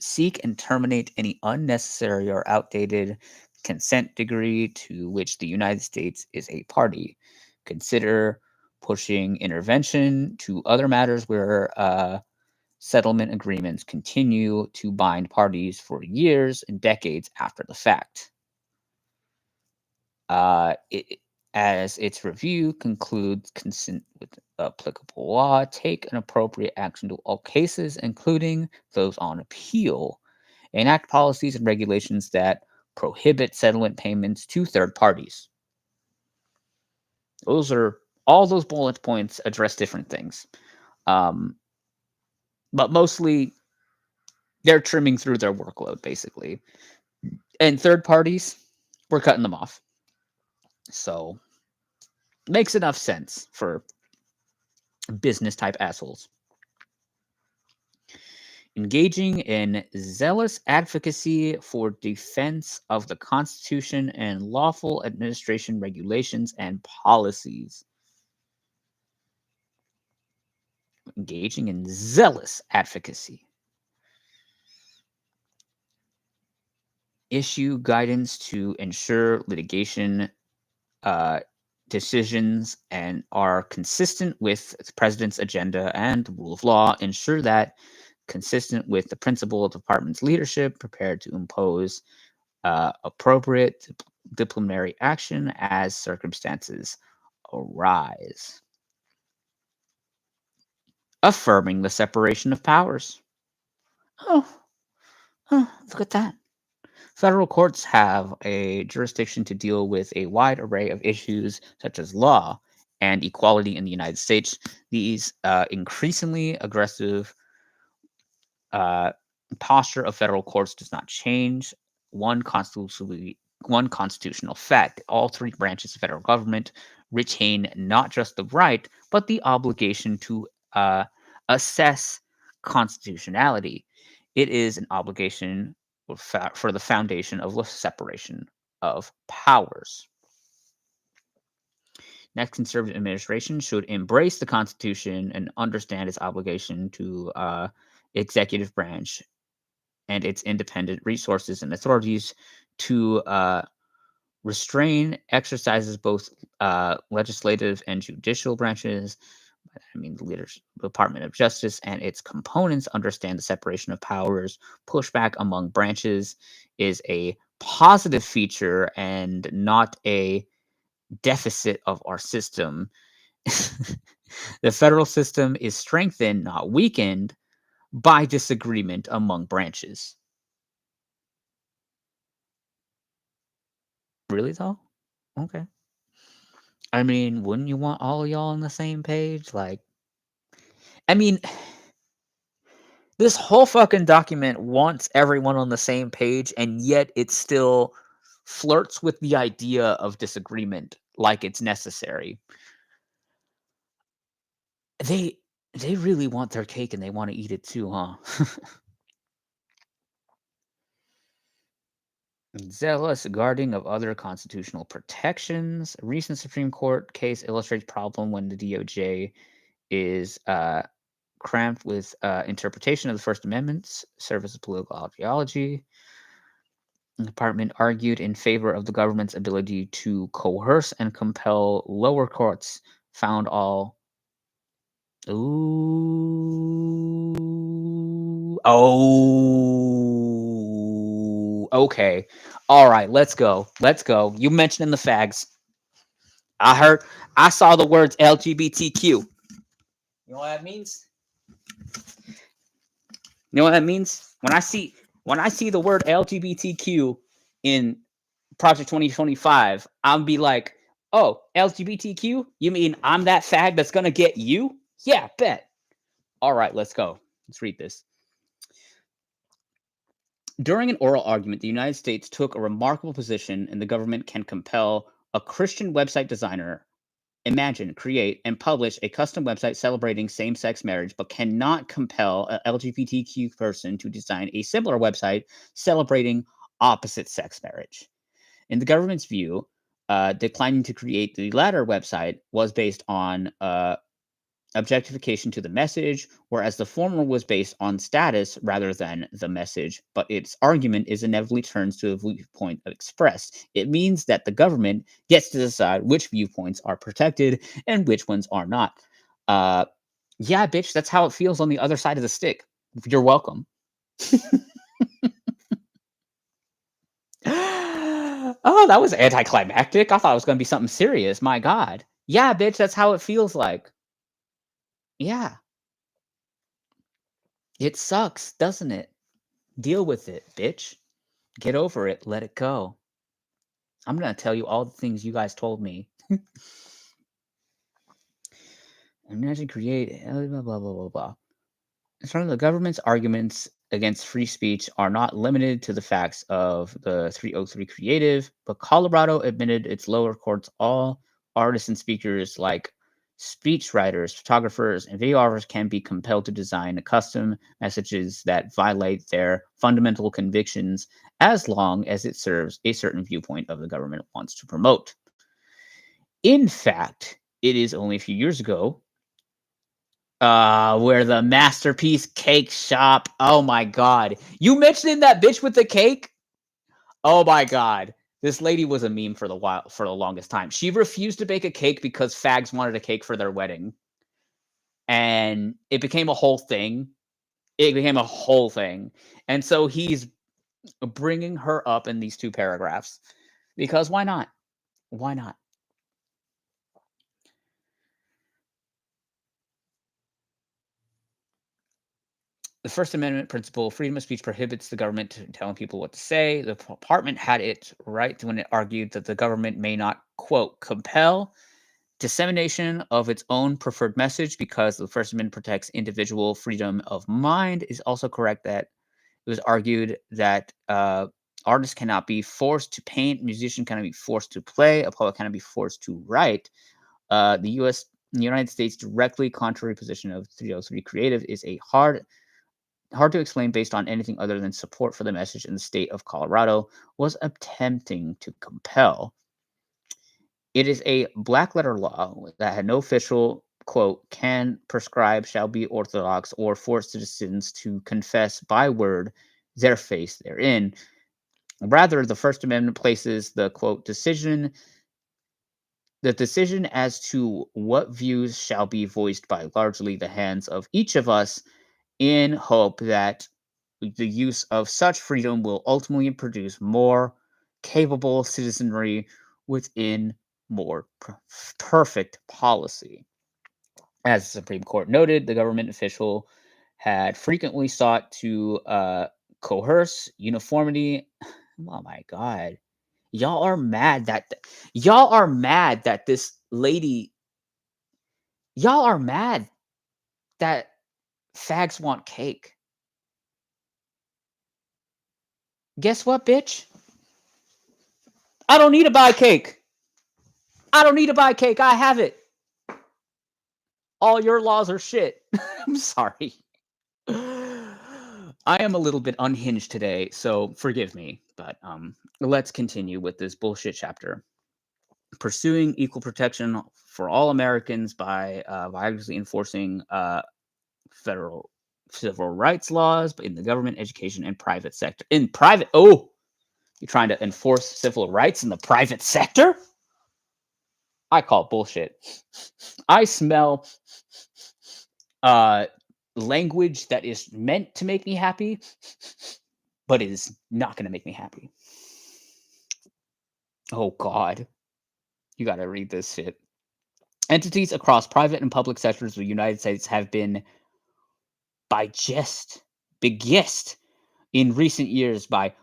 Seek and terminate any unnecessary or outdated consent degree to which the United States is a party. Consider pushing intervention to other matters where settlement agreements continue to bind parties for years and decades after the fact. As its review concludes, consent with applicable law, take an appropriate action to all cases, including those on appeal. Enact policies and regulations that prohibit settlement payments to third parties. Those are all those bullet points address different things. Um, but mostly they're trimming through their workload, basically. And third parties, we're cutting them off. So makes enough sense for business type assholes. Engaging in zealous advocacy for defense of the Constitution and lawful administration regulations and policies. Engaging in zealous advocacy. Issue guidance to ensure litigation decisions and are consistent with the president's agenda and the rule of law. Ensure that consistent with the principle of the department's leadership, prepared to impose appropriate disciplinary action as circumstances arise. Affirming the separation of powers. Oh, look at that. Federal courts have a jurisdiction to deal with a wide array of issues such as law and equality in the United States. These increasingly aggressive uh, posture of federal courts does not change one constitutionally one constitutional fact: all three branches of federal government retain not just the right but the obligation to assess constitutionality. It is an obligation for the foundation of the separation of powers. Next conservative administration should embrace the Constitution and understand its obligation to executive branch and its independent resources and authorities to restrain exercises both legislative and judicial branches. I mean, the Department of Justice and its components understand the separation of powers. Pushback among branches is a positive feature and not a deficit of our system. The federal system is strengthened, not weakened, by disagreement among branches. Really though? Okay. I mean, wouldn't you want all of y'all on the same page? Like, I mean, this whole fucking document wants everyone on the same page, and yet it still flirts with the idea of disagreement like it's necessary. They they really want their cake and they want to eat it too, huh? Zealous guarding of other constitutional protections. A recent Supreme Court case illustrates problem when the DOJ is cramped with interpretation of the First Amendment's service of political ideology. The department argued in favor of the government's ability to coerce and compel lower courts found all. Ooh. Oh. Okay. All right. Let's go. Let's go. You mentioning the fags. I heard. I saw the words LGBTQ. You know what that means? You know what that means? When I see the word LGBTQ in Project 2025, I'll be like, oh, LGBTQ? You mean I'm that fag that's gonna get you? Yeah, bet. All right, let's go. Let's read this. During an oral argument, the United States took a remarkable position, and the government can compel a Christian website designer imagine, create, and publish a custom website celebrating same sex marriage, but cannot compel an LGBTQ person to design a similar website celebrating opposite sex marriage. In the government's view, declining to create the latter website was based on objectification to the message, whereas the former was based on status rather than the message. But its argument is inevitably turns to a viewpoint expressed. It means that the government gets to decide which viewpoints are protected and which ones are not. Uh, yeah, bitch, that's how it feels on the other side of the stick. You're welcome. Oh, that was anticlimactic. I thought it was going to be something serious. My God. Yeah, bitch, that's how it feels like. Yeah, it sucks, doesn't it? Deal with it, bitch. Get over it. Let it go. I'm going to tell you all the things you guys told me. Imagine create blah blah blah blah blah. Some of the government's arguments against free speech are not limited to the facts of the 303 Creative, but Colorado admitted its lower courts all artists and speakers like speech writers, photographers, and videographers can be compelled to design custom messages that violate their fundamental convictions as long as it serves a certain viewpoint of the government wants to promote. In fact, it is only a few years ago where the Masterpiece Cake Shop. Oh my god. You mentioned that bitch with the cake? Oh my god. This lady was a meme for the longest time. She refused to bake a cake because fags wanted a cake for their wedding. And it became a whole thing. It became a whole thing. And so he's bringing her up in these two paragraphs because why not? Why not? The First Amendment principle, freedom of speech, prohibits the government from telling people what to say. The department had it right when it argued that the government may not, quote, compel dissemination of its own preferred message because the First Amendment protects individual freedom of mind. Is also correct that it was argued that artists cannot be forced to paint, musicians cannot be forced to play, a poet cannot be forced to write. The United States directly contrary position of 303 Creative is a hard to explain based on anything other than support for the message in the state of Colorado was attempting to compel. It is a black letter law that had no official quote can prescribe shall be orthodox or force citizens to confess by word their faith therein. Rather, the First Amendment places the quote decision as to what views shall be voiced by largely the hands of each of us, in hope that the use of such freedom will ultimately produce more capable citizenry within more perfect policy. As the Supreme Court noted, the government official had frequently sought to coerce uniformity. Oh my God. Y'all are mad that this lady, y'all are mad that fags want cake. Guess what, bitch? I don't need to buy cake. I don't need to buy cake. I have it. All your laws are shit. I'm sorry. I am a little bit unhinged today, so forgive me. But let's continue with this bullshit chapter. Pursuing equal protection for all Americans by vigorously enforcing federal civil rights laws in the government, education, and private sector. You're trying to enforce civil rights in the private sector? I call bullshit. I smell language that is meant to make me happy, but is not going to make me happy. Oh, God. You got to read this shit. Entities across private and public sectors of the United States have been beguiled in recent years by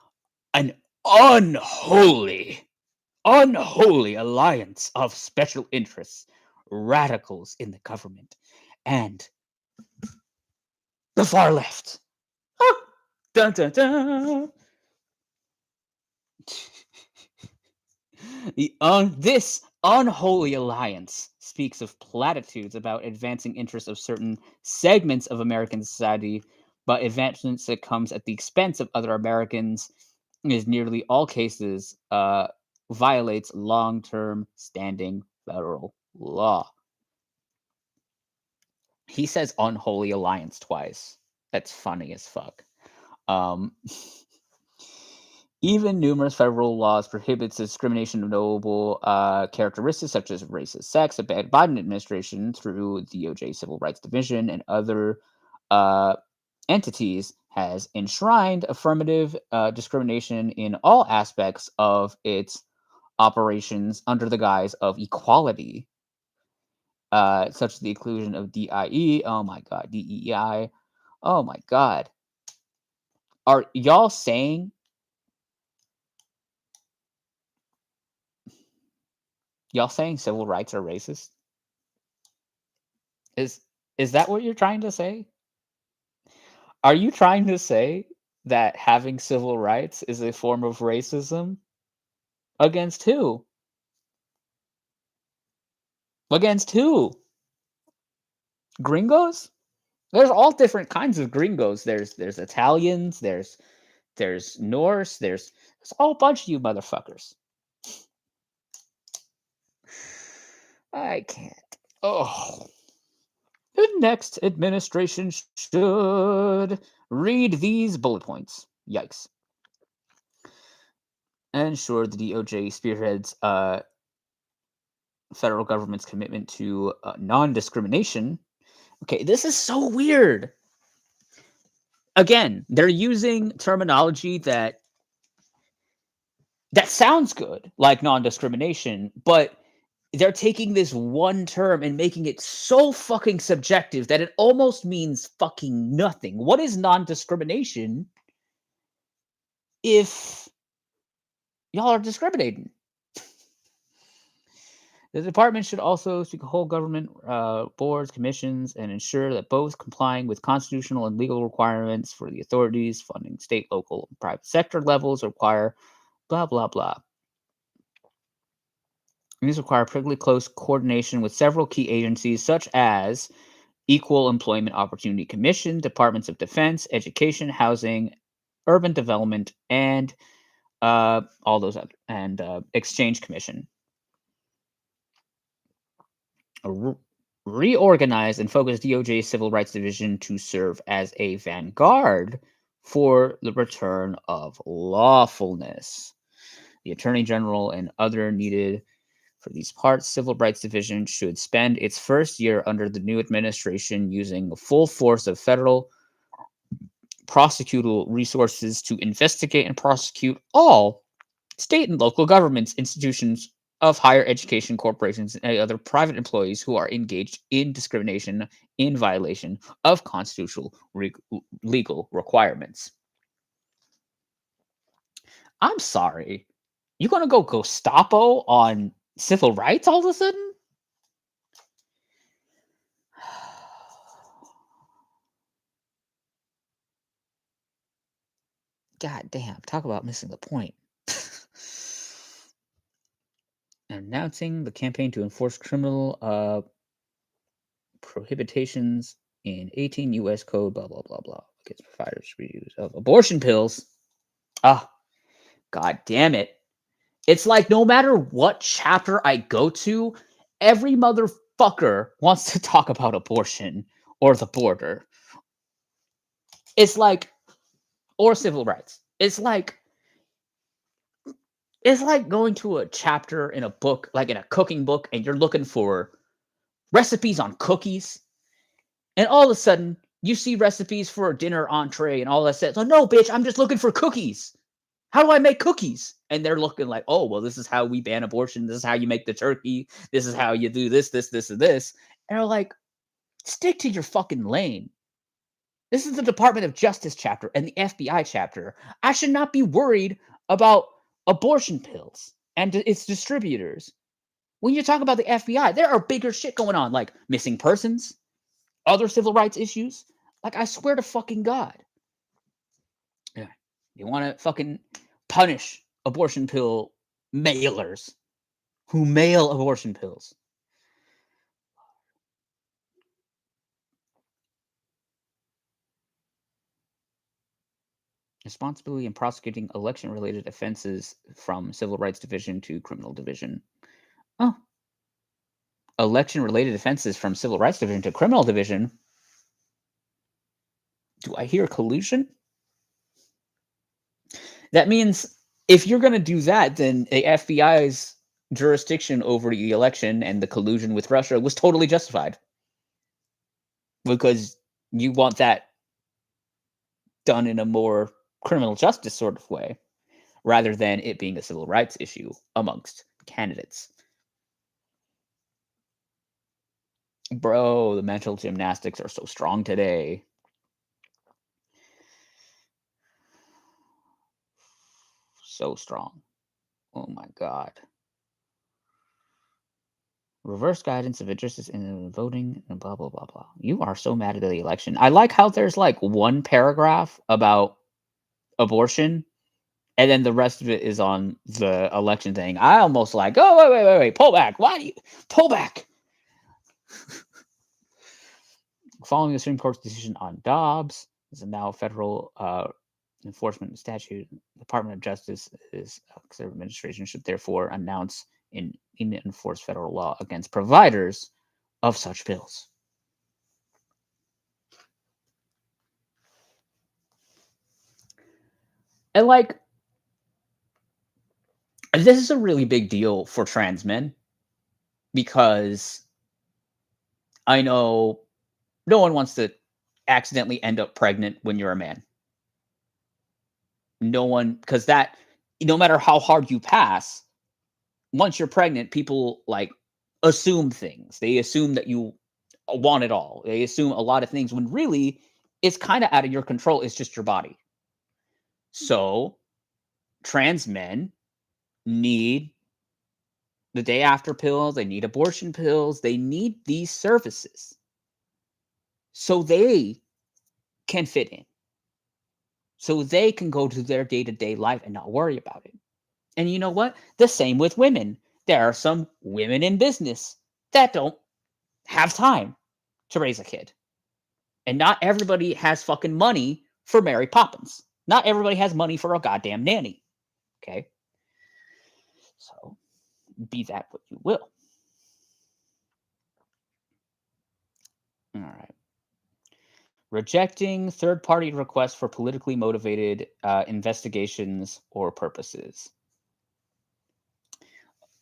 an unholy alliance of special interests, radicals in the government, and the far left. Ah, dun, dun, dun. This unholy alliance speaks of platitudes about advancing interests of certain segments of American society, but advancements that comes at the expense of other Americans in nearly all cases violates long-term standing federal law. He says unholy alliance twice. That's funny as fuck. Even numerous federal laws prohibits discrimination of notable characteristics such as racist sex. The Biden administration, through the DOJ Civil Rights Division and other entities, has enshrined affirmative discrimination in all aspects of its operations under the guise of equality, such as the inclusion of DIE. Oh my God, DEI. Oh my God. Are y'all saying civil rights are racist? Is that what you're trying to say? Are you trying to say that having civil rights is a form of racism? Against who? Against who? Gringos? There's all different kinds of gringos. There's Italians, there's Norse, there's a whole bunch of you motherfuckers. I can't. Oh. The next administration should read these bullet points. Yikes. Ensure the DOJ spearheads federal government's commitment to non-discrimination. Okay, this is so weird. Again, they're using terminology that sounds good, like non-discrimination, but they're taking this one term and making it so fucking subjective that it almost means fucking nothing. What is non-discrimination if y'all are discriminating? The department should also seek whole government boards, commissions, and ensure that both complying with constitutional and legal requirements for the authorities funding state, local, and private sector levels require blah, blah, blah. And these require particularly close coordination with several key agencies such as Equal Employment Opportunity Commission, Departments of Defense, Education, Housing, Urban Development, and all those other, and Exchange Commission. Reorganize and focus DOJ's Civil Rights Division to serve as a vanguard for the return of lawfulness. The Attorney General and other needed for these parts. Civil Rights Division should spend its first year under the new administration using the full force of federal prosecutorial resources to investigate and prosecute all state and local governments, institutions of higher education, corporations, and other private employees who are engaged in discrimination in violation of constitutional legal requirements. I'm sorry. You gonna go Gestapo on civil rights all of a sudden? God damn, talk about missing the point. Announcing the campaign to enforce criminal prohibitions in 18 U.S. Code, blah, blah, blah, blah, against providers' reuse of abortion pills. Ah, god damn it. It's like no matter what chapter I go to, every motherfucker wants to talk about abortion or the border. It's like, or civil rights. It's like going to a chapter in a book, like in a cooking book, and you're looking for recipes on cookies. And all of a sudden, you see recipes for a dinner entree and all that stuff. So, no, bitch, I'm just looking for cookies. How do I make cookies? And they're looking like, oh, well, this is how we ban abortion. This is how you make the turkey. This is how you do this, this, this, and this. And they're like, stick to your fucking lane. This is the Department of Justice chapter and the FBI chapter. I should not be worried about abortion pills and its distributors. When you talk about the FBI, there are bigger shit going on, like missing persons, other civil rights issues. Like, I swear to fucking God. Yeah. You want to fucking punish abortion pill mailers who mail abortion pills. Responsibility in prosecuting election-related offenses from Civil Rights Division to Criminal Division. Oh. Election-related offenses from Civil Rights Division to Criminal Division? Do I hear collusion? That means if you're going to do that, then the FBI's jurisdiction over the election and the collusion with Russia was totally justified. Because you want that done in a more criminal justice sort of way, rather than it being a civil rights issue amongst candidates. Bro, the mental gymnastics are so strong today. So strong. Oh my God. Reverse guidance of interests in voting and blah, blah, blah, blah. You are so mad at the election. I like how there's like one paragraph about abortion, and then the rest of it is on the election thing. I almost like, oh, wait, pull back. Why do you pull back? Following the Supreme Court's decision on Dobbs, is a now federal enforcement statute. The Department of Justice is administration should therefore announce and enforce federal law against providers of such pills. And like, this is a really big deal for trans men because I know no one wants to accidentally end up pregnant when you're a man. No one, because that, no matter how hard you pass, once you're pregnant, people like assume things. They assume that you want it all. They assume a lot of things when really it's kind of out of your control. It's just your body. So trans men need the day after pills, they need abortion pills, they need these services so they can fit in, so they can go to their day to day life and not worry about it. And you know what? The same with women. There are some women in business that don't have time to raise a kid. And not everybody has fucking money for Mary Poppins. Not everybody has money for a goddamn nanny. Okay? So, be that what you will. All right. Rejecting third party requests for politically motivated investigations or purposes.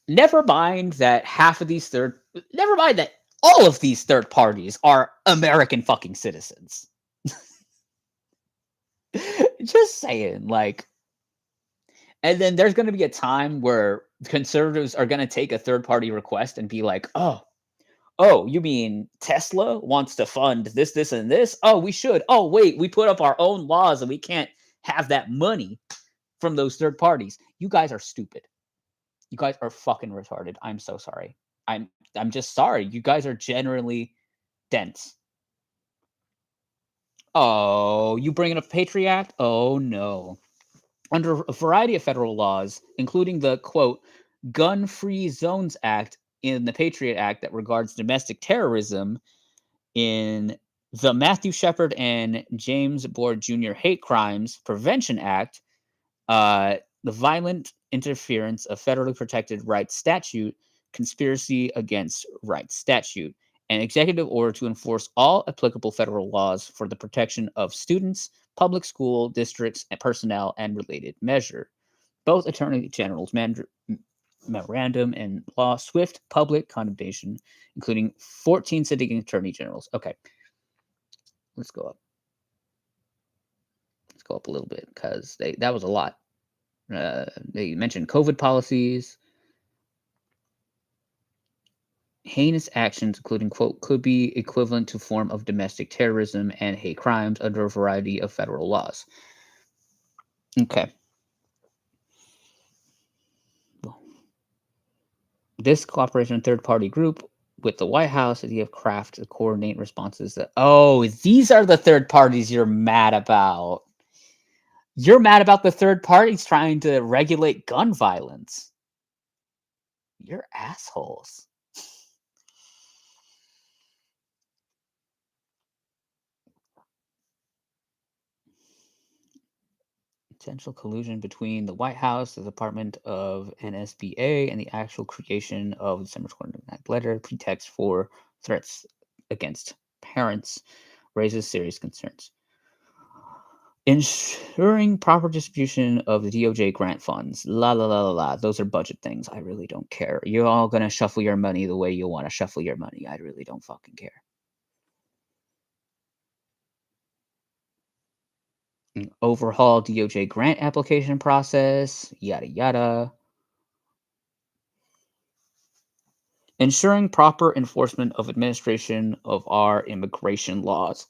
Never mind that never mind that all of these third parties are American fucking citizens. Just saying, like, and then there's going to be a time where conservatives are going to take a third party request and be like, oh, you mean Tesla wants to fund this, this, and this? Oh, we should. Oh, wait, we put up our own laws and we can't have that money from those third parties. You guys are stupid. You guys are fucking retarded. I'm so sorry. I'm just sorry. You guys are generally dense. Oh, you bringing up Patriot Act? Oh no. Under a variety of federal laws, including the quote Gun-Free Zones Act in the Patriot Act that regards domestic terrorism, in the Matthew Shepard and James Board Jr. Hate Crimes Prevention Act, the Violent Interference of Federally Protected Rights Statute, Conspiracy Against Rights Statute, an executive order to enforce all applicable federal laws for the protection of students, public school districts, and personnel, and related measure. Both Attorney General's memorandum and law swift public condemnation, including 14 sitting attorney generals. Okay, let's go up. Let's go up a little bit because that was a lot. They mentioned COVID policies, heinous actions, including, quote, could be equivalent to form of domestic terrorism and hate crimes under a variety of federal laws. Okay. This cooperation third-party group with the White House, idea of craft to coordinate responses that, oh, these are the third parties you're mad about. You're mad about the third parties trying to regulate gun violence. You're assholes. Potential collusion between the White House, the Department of NSBA, and the actual creation of the December 29th letter, pretext for threats against parents, raises serious concerns. Ensuring proper distribution of the DOJ grant funds. La la la la la. Those are budget things. I really don't care. You're all gonna shuffle your money the way you want to shuffle your money. I really don't fucking care. Overhaul DOJ grant application process. Yada yada. Ensuring proper enforcement of administration of our immigration laws.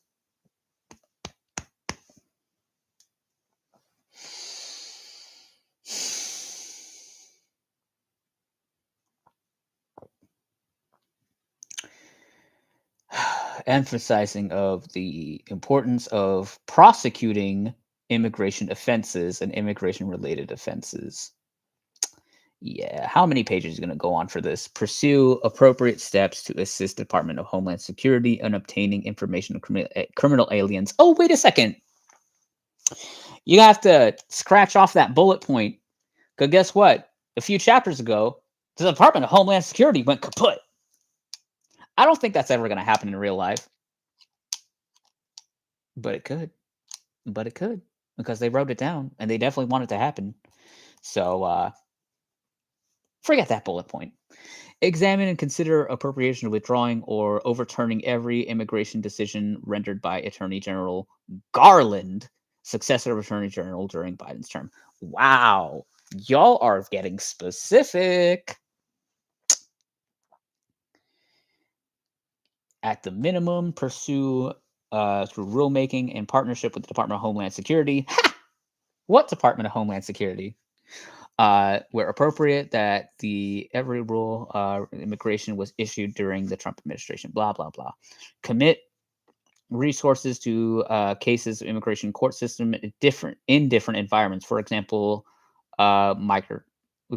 Emphasizing of the importance of prosecuting immigration offenses and immigration related offenses. Yeah, how many pages are going to go on for this? Pursue appropriate steps to assist Department of Homeland Security in obtaining information of criminal aliens. Oh, wait a second. You have to scratch off that bullet point. Because guess what? A few chapters ago, the Department of Homeland Security went kaput. I don't think that's ever going to happen in real life. But it could. But it could. Because they wrote it down, and they definitely want it to happen. So, forget that bullet point. Examine and consider appropriation of withdrawing or overturning every immigration decision rendered by Attorney General Garland, successor of Attorney General during Biden's term. Wow. Y'all are getting specific. at the minimum, pursue through rulemaking in partnership with the Department of Homeland Security. Ha! What Department of Homeland Security? Where appropriate, that the every rule immigration was issued during the Trump administration. Blah blah blah. Commit resources to cases of immigration court system in different environments. For example, migrant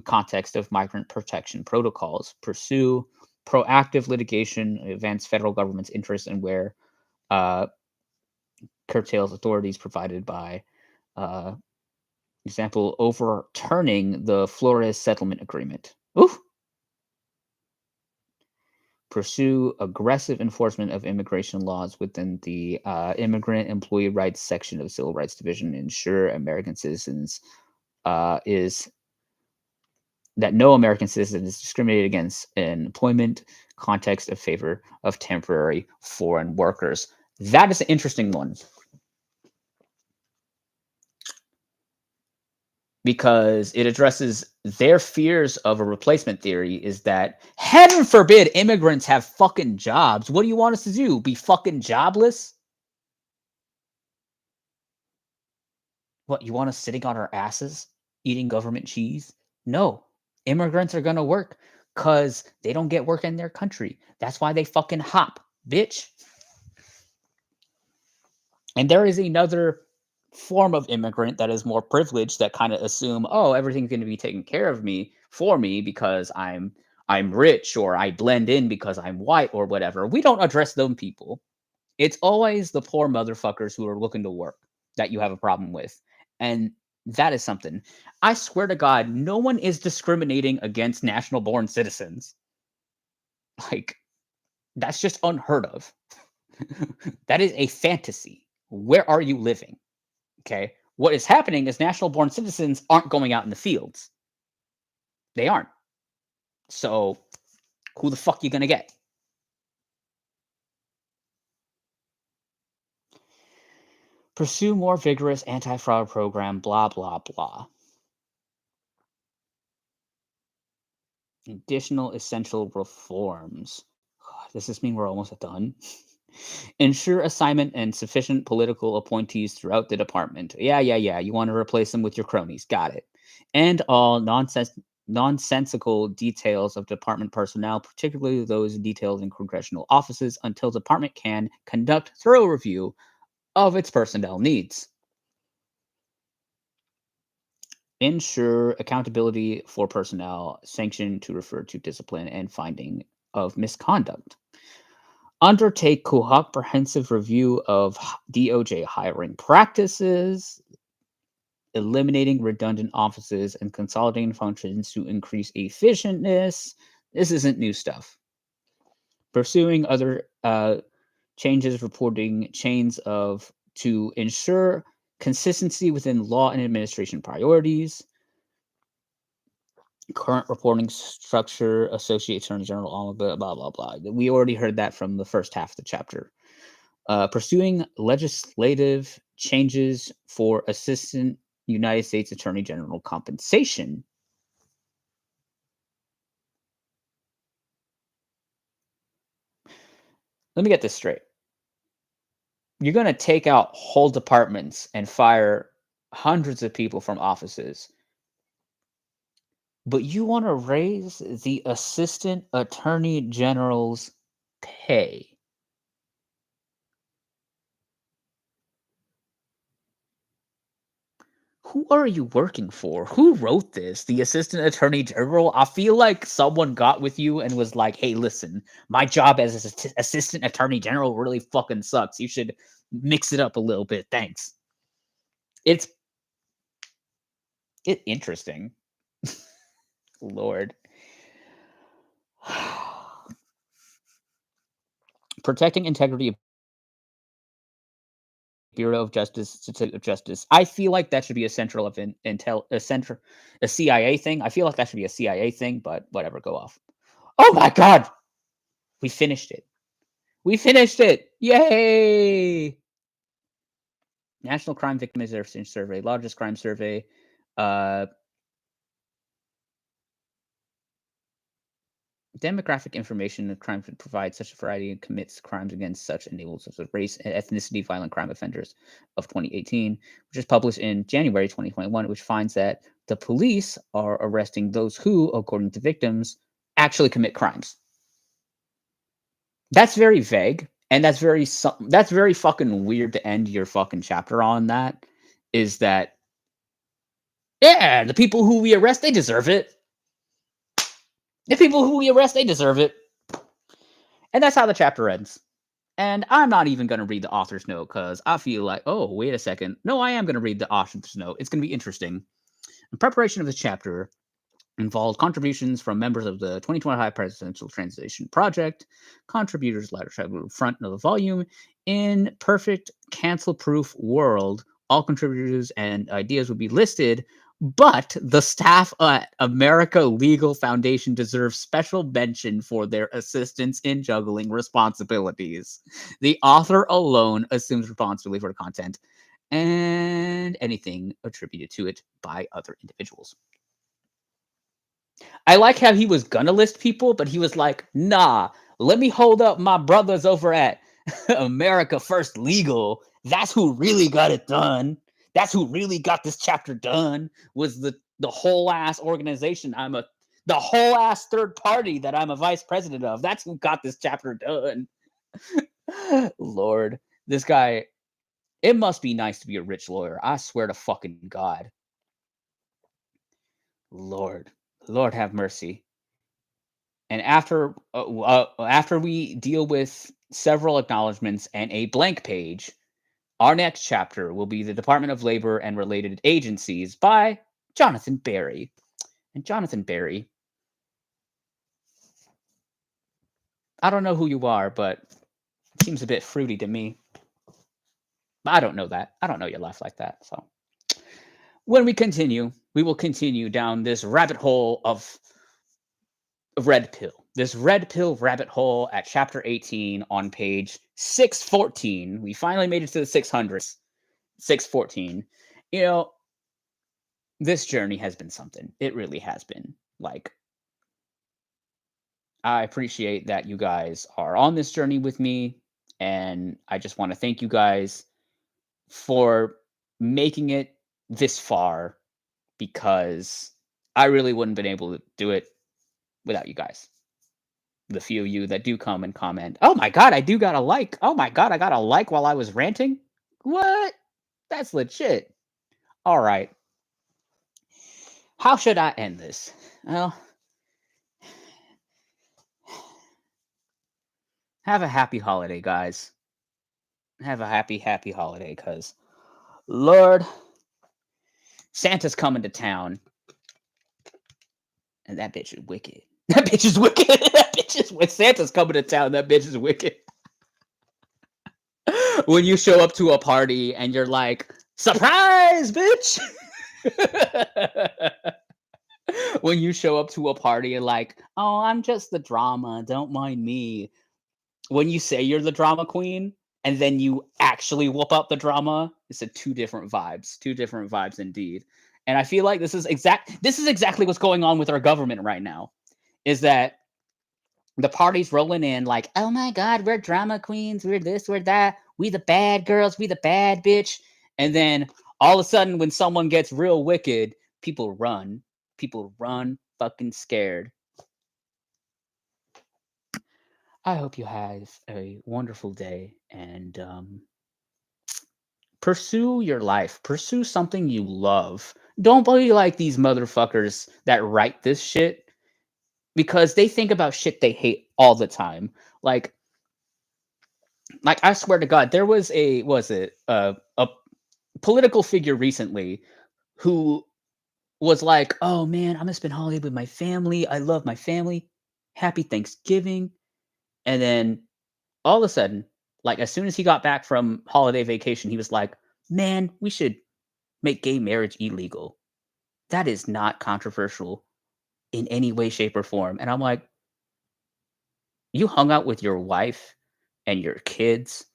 context of migrant protection protocols. Pursue proactive litigation, advance federal government's interest, and where uh, curtails authorities provided by uh, example, overturning the Flores settlement agreement. Oof. Pursue aggressive enforcement of immigration laws within the immigrant employee rights section of the Civil Rights Division. Ensure American citizens is that no American citizen is discriminated against in employment context of favor of temporary foreign workers. That is an interesting one because it addresses their fears of a replacement theory is that heaven forbid immigrants have fucking jobs. What do you want us to do? Be fucking jobless? What, you want us sitting on our asses eating government cheese? No. Immigrants are going to work cuz they don't get work in their country. That's why they fucking hop, bitch. And there is another form of immigrant that is more privileged that kind of assume, oh, everything's going to be taken care of me for me because I'm rich or I blend in because I'm white or whatever. We don't address them people. It's always the poor motherfuckers who are looking to work that you have a problem with. And that is something. I swear to God, no one is discriminating against national born citizens. Like, that's just unheard of. That is a fantasy. Where are you living? Okay. What is happening is national born citizens aren't going out in the fields. They aren't. So who the fuck you gonna get? Pursue more vigorous anti-fraud program, blah, blah, blah. Additional essential reforms. Does this mean we're almost done? Ensure assignment and sufficient political appointees throughout the department. Yeah, yeah, yeah. You want to replace them with your cronies. Got it. And all nonsensical details of department personnel, particularly those detailed in congressional offices, until the department can conduct thorough review of its personnel needs. Ensure accountability for personnel, sanction to refer to discipline and finding of misconduct. Undertake comprehensive review of DOJ hiring practices, eliminating redundant offices and consolidating functions to increase efficientness. This isn't new stuff. Pursuing other changes, reporting chains of to ensure consistency within law and administration priorities. Current reporting structure, Associate Attorney General, all of it, blah, blah, blah. We already heard that from the first half of the chapter. Pursuing legislative changes for Assistant United States Attorney General compensation. Let me get this straight. You're going to take out whole departments and fire hundreds of people from offices, but you want to raise the Assistant Attorney General's pay. Who are you working for? Who wrote this? The assistant attorney general? I feel like someone got with you and was like, "Hey, listen, my job as assistant attorney general really fucking sucks. You should mix it up a little bit. Thanks." It's interesting. Lord. Protecting integrity of Bureau of Justice, Certificate of Justice. I feel like that should be a central of a CIA thing. I feel like that should be a CIA thing, but whatever, go off. Oh my god, we finished it. We finished it! Yay! National Crime Victimization Survey, largest crime survey. Uh, Demographic information of crime provides such a variety and commits crimes against such enables such as race and ethnicity violent crime offenders of 2018, which is published in January 2021, which finds that the police are arresting those who, according to victims, actually commit crimes. That's very vague, and that's very fucking weird to end your fucking chapter on. That is that yeah, the people who we arrest, they deserve it. The people who we arrest, they deserve it. And that's how the chapter ends. And I'm not even going to read the author's note because I feel like, oh, wait a second. No, I am going to read the author's note. It's going to be interesting. In preparation of this chapter involved contributions from members of the 2025 Presidential Transition Project. Contributors letter front of the volume. In perfect cancel-proof world, all contributors and ideas would be listed, but the staff at America Legal Foundation deserves special mention for their assistance in juggling responsibilities. The author alone assumes responsibility for the content and anything attributed to it by other individuals. I like how he was gonna list people, but he was like, nah, let me hold up my brothers over at America First Legal. That's who really got it done. That's who really got this chapter done. Was the whole ass organization. The whole ass third party that I'm a vice president of. That's who got this chapter done. Lord, this guy. It must be nice to be a rich lawyer. I swear to fucking God. Lord, Lord have mercy. And after we deal with several acknowledgments and a blank page, our next chapter will be the Department of Labor and Related Agencies by Jonathan Barry. And Jonathan Barry, I don't know who you are, but it seems a bit fruity to me. But I don't know that. I don't know your life like that. So when we continue, we will continue down this rabbit hole of red pill. This red pill rabbit hole at chapter 18 on page 614. We finally made it to the 600s. 614. You know, this journey has been something. It really has been. Like, I appreciate that you guys are on this journey with me. And I just want to thank you guys for making it this far because I really wouldn't have been able to do it without you guys. The few of you that do come and comment. Oh my god, I do got a like. Oh my god, I got a like while I was ranting. What? That's legit. All right. How should I end this? Well, have a happy holiday, guys. Have a happy holiday, cause Lord, Santa's coming to town, and that bitch is wicked. That bitch is wicked. That bitch is when Santa's coming to town. That bitch is wicked. When you show up to a party and you're like, surprise, bitch. When you show up to a party and like, oh, I'm just the drama, don't mind me. When you say you're the drama queen and then you actually whoop out the drama, it's two different vibes indeed. And I feel like this is exactly what's going on with our government right now, is that the party's rolling in like, oh my god, we're drama queens, we're this, we're that, we the bad girls, we the bad bitch. And then all of a sudden when someone gets real wicked, people run fucking scared. I hope you have a wonderful day and pursue your life. Pursue something you love. Don't be like these motherfuckers that write this shit because they think about shit they hate all the time. Like I swear to God, there was a political figure recently who was like, "Oh man, I'm gonna spend holiday with my family. I love my family. Happy Thanksgiving." And then all of a sudden, like as soon as he got back from holiday vacation, he was like, "Man, we should make gay marriage illegal. That is not controversial in any way, shape, or form." And I'm like, "You hung out with your wife and your kids.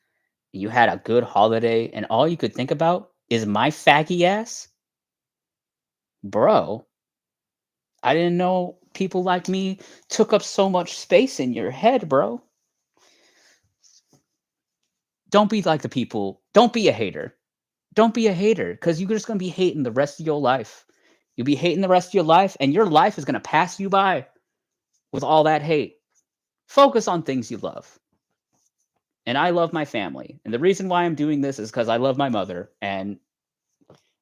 You had a good holiday, and all you could think about is my faggy ass, bro." I didn't know. people like me took up so much space in your head, bro. Don't be like the people. Don't be a hater. Don't be a hater because you're just going to be hating the rest of your life. You'll be hating the rest of your life, and your life is going to pass you by with all that hate. Focus on things you love. And I love my family. And the reason why I'm doing this is because I love my mother. And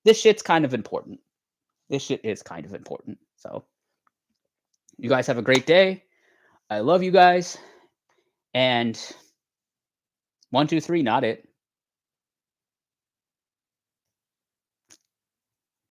this shit's kind of important. This shit is kind of important. So, you guys have a great day. I love you guys. And 1, 2, 3, not it.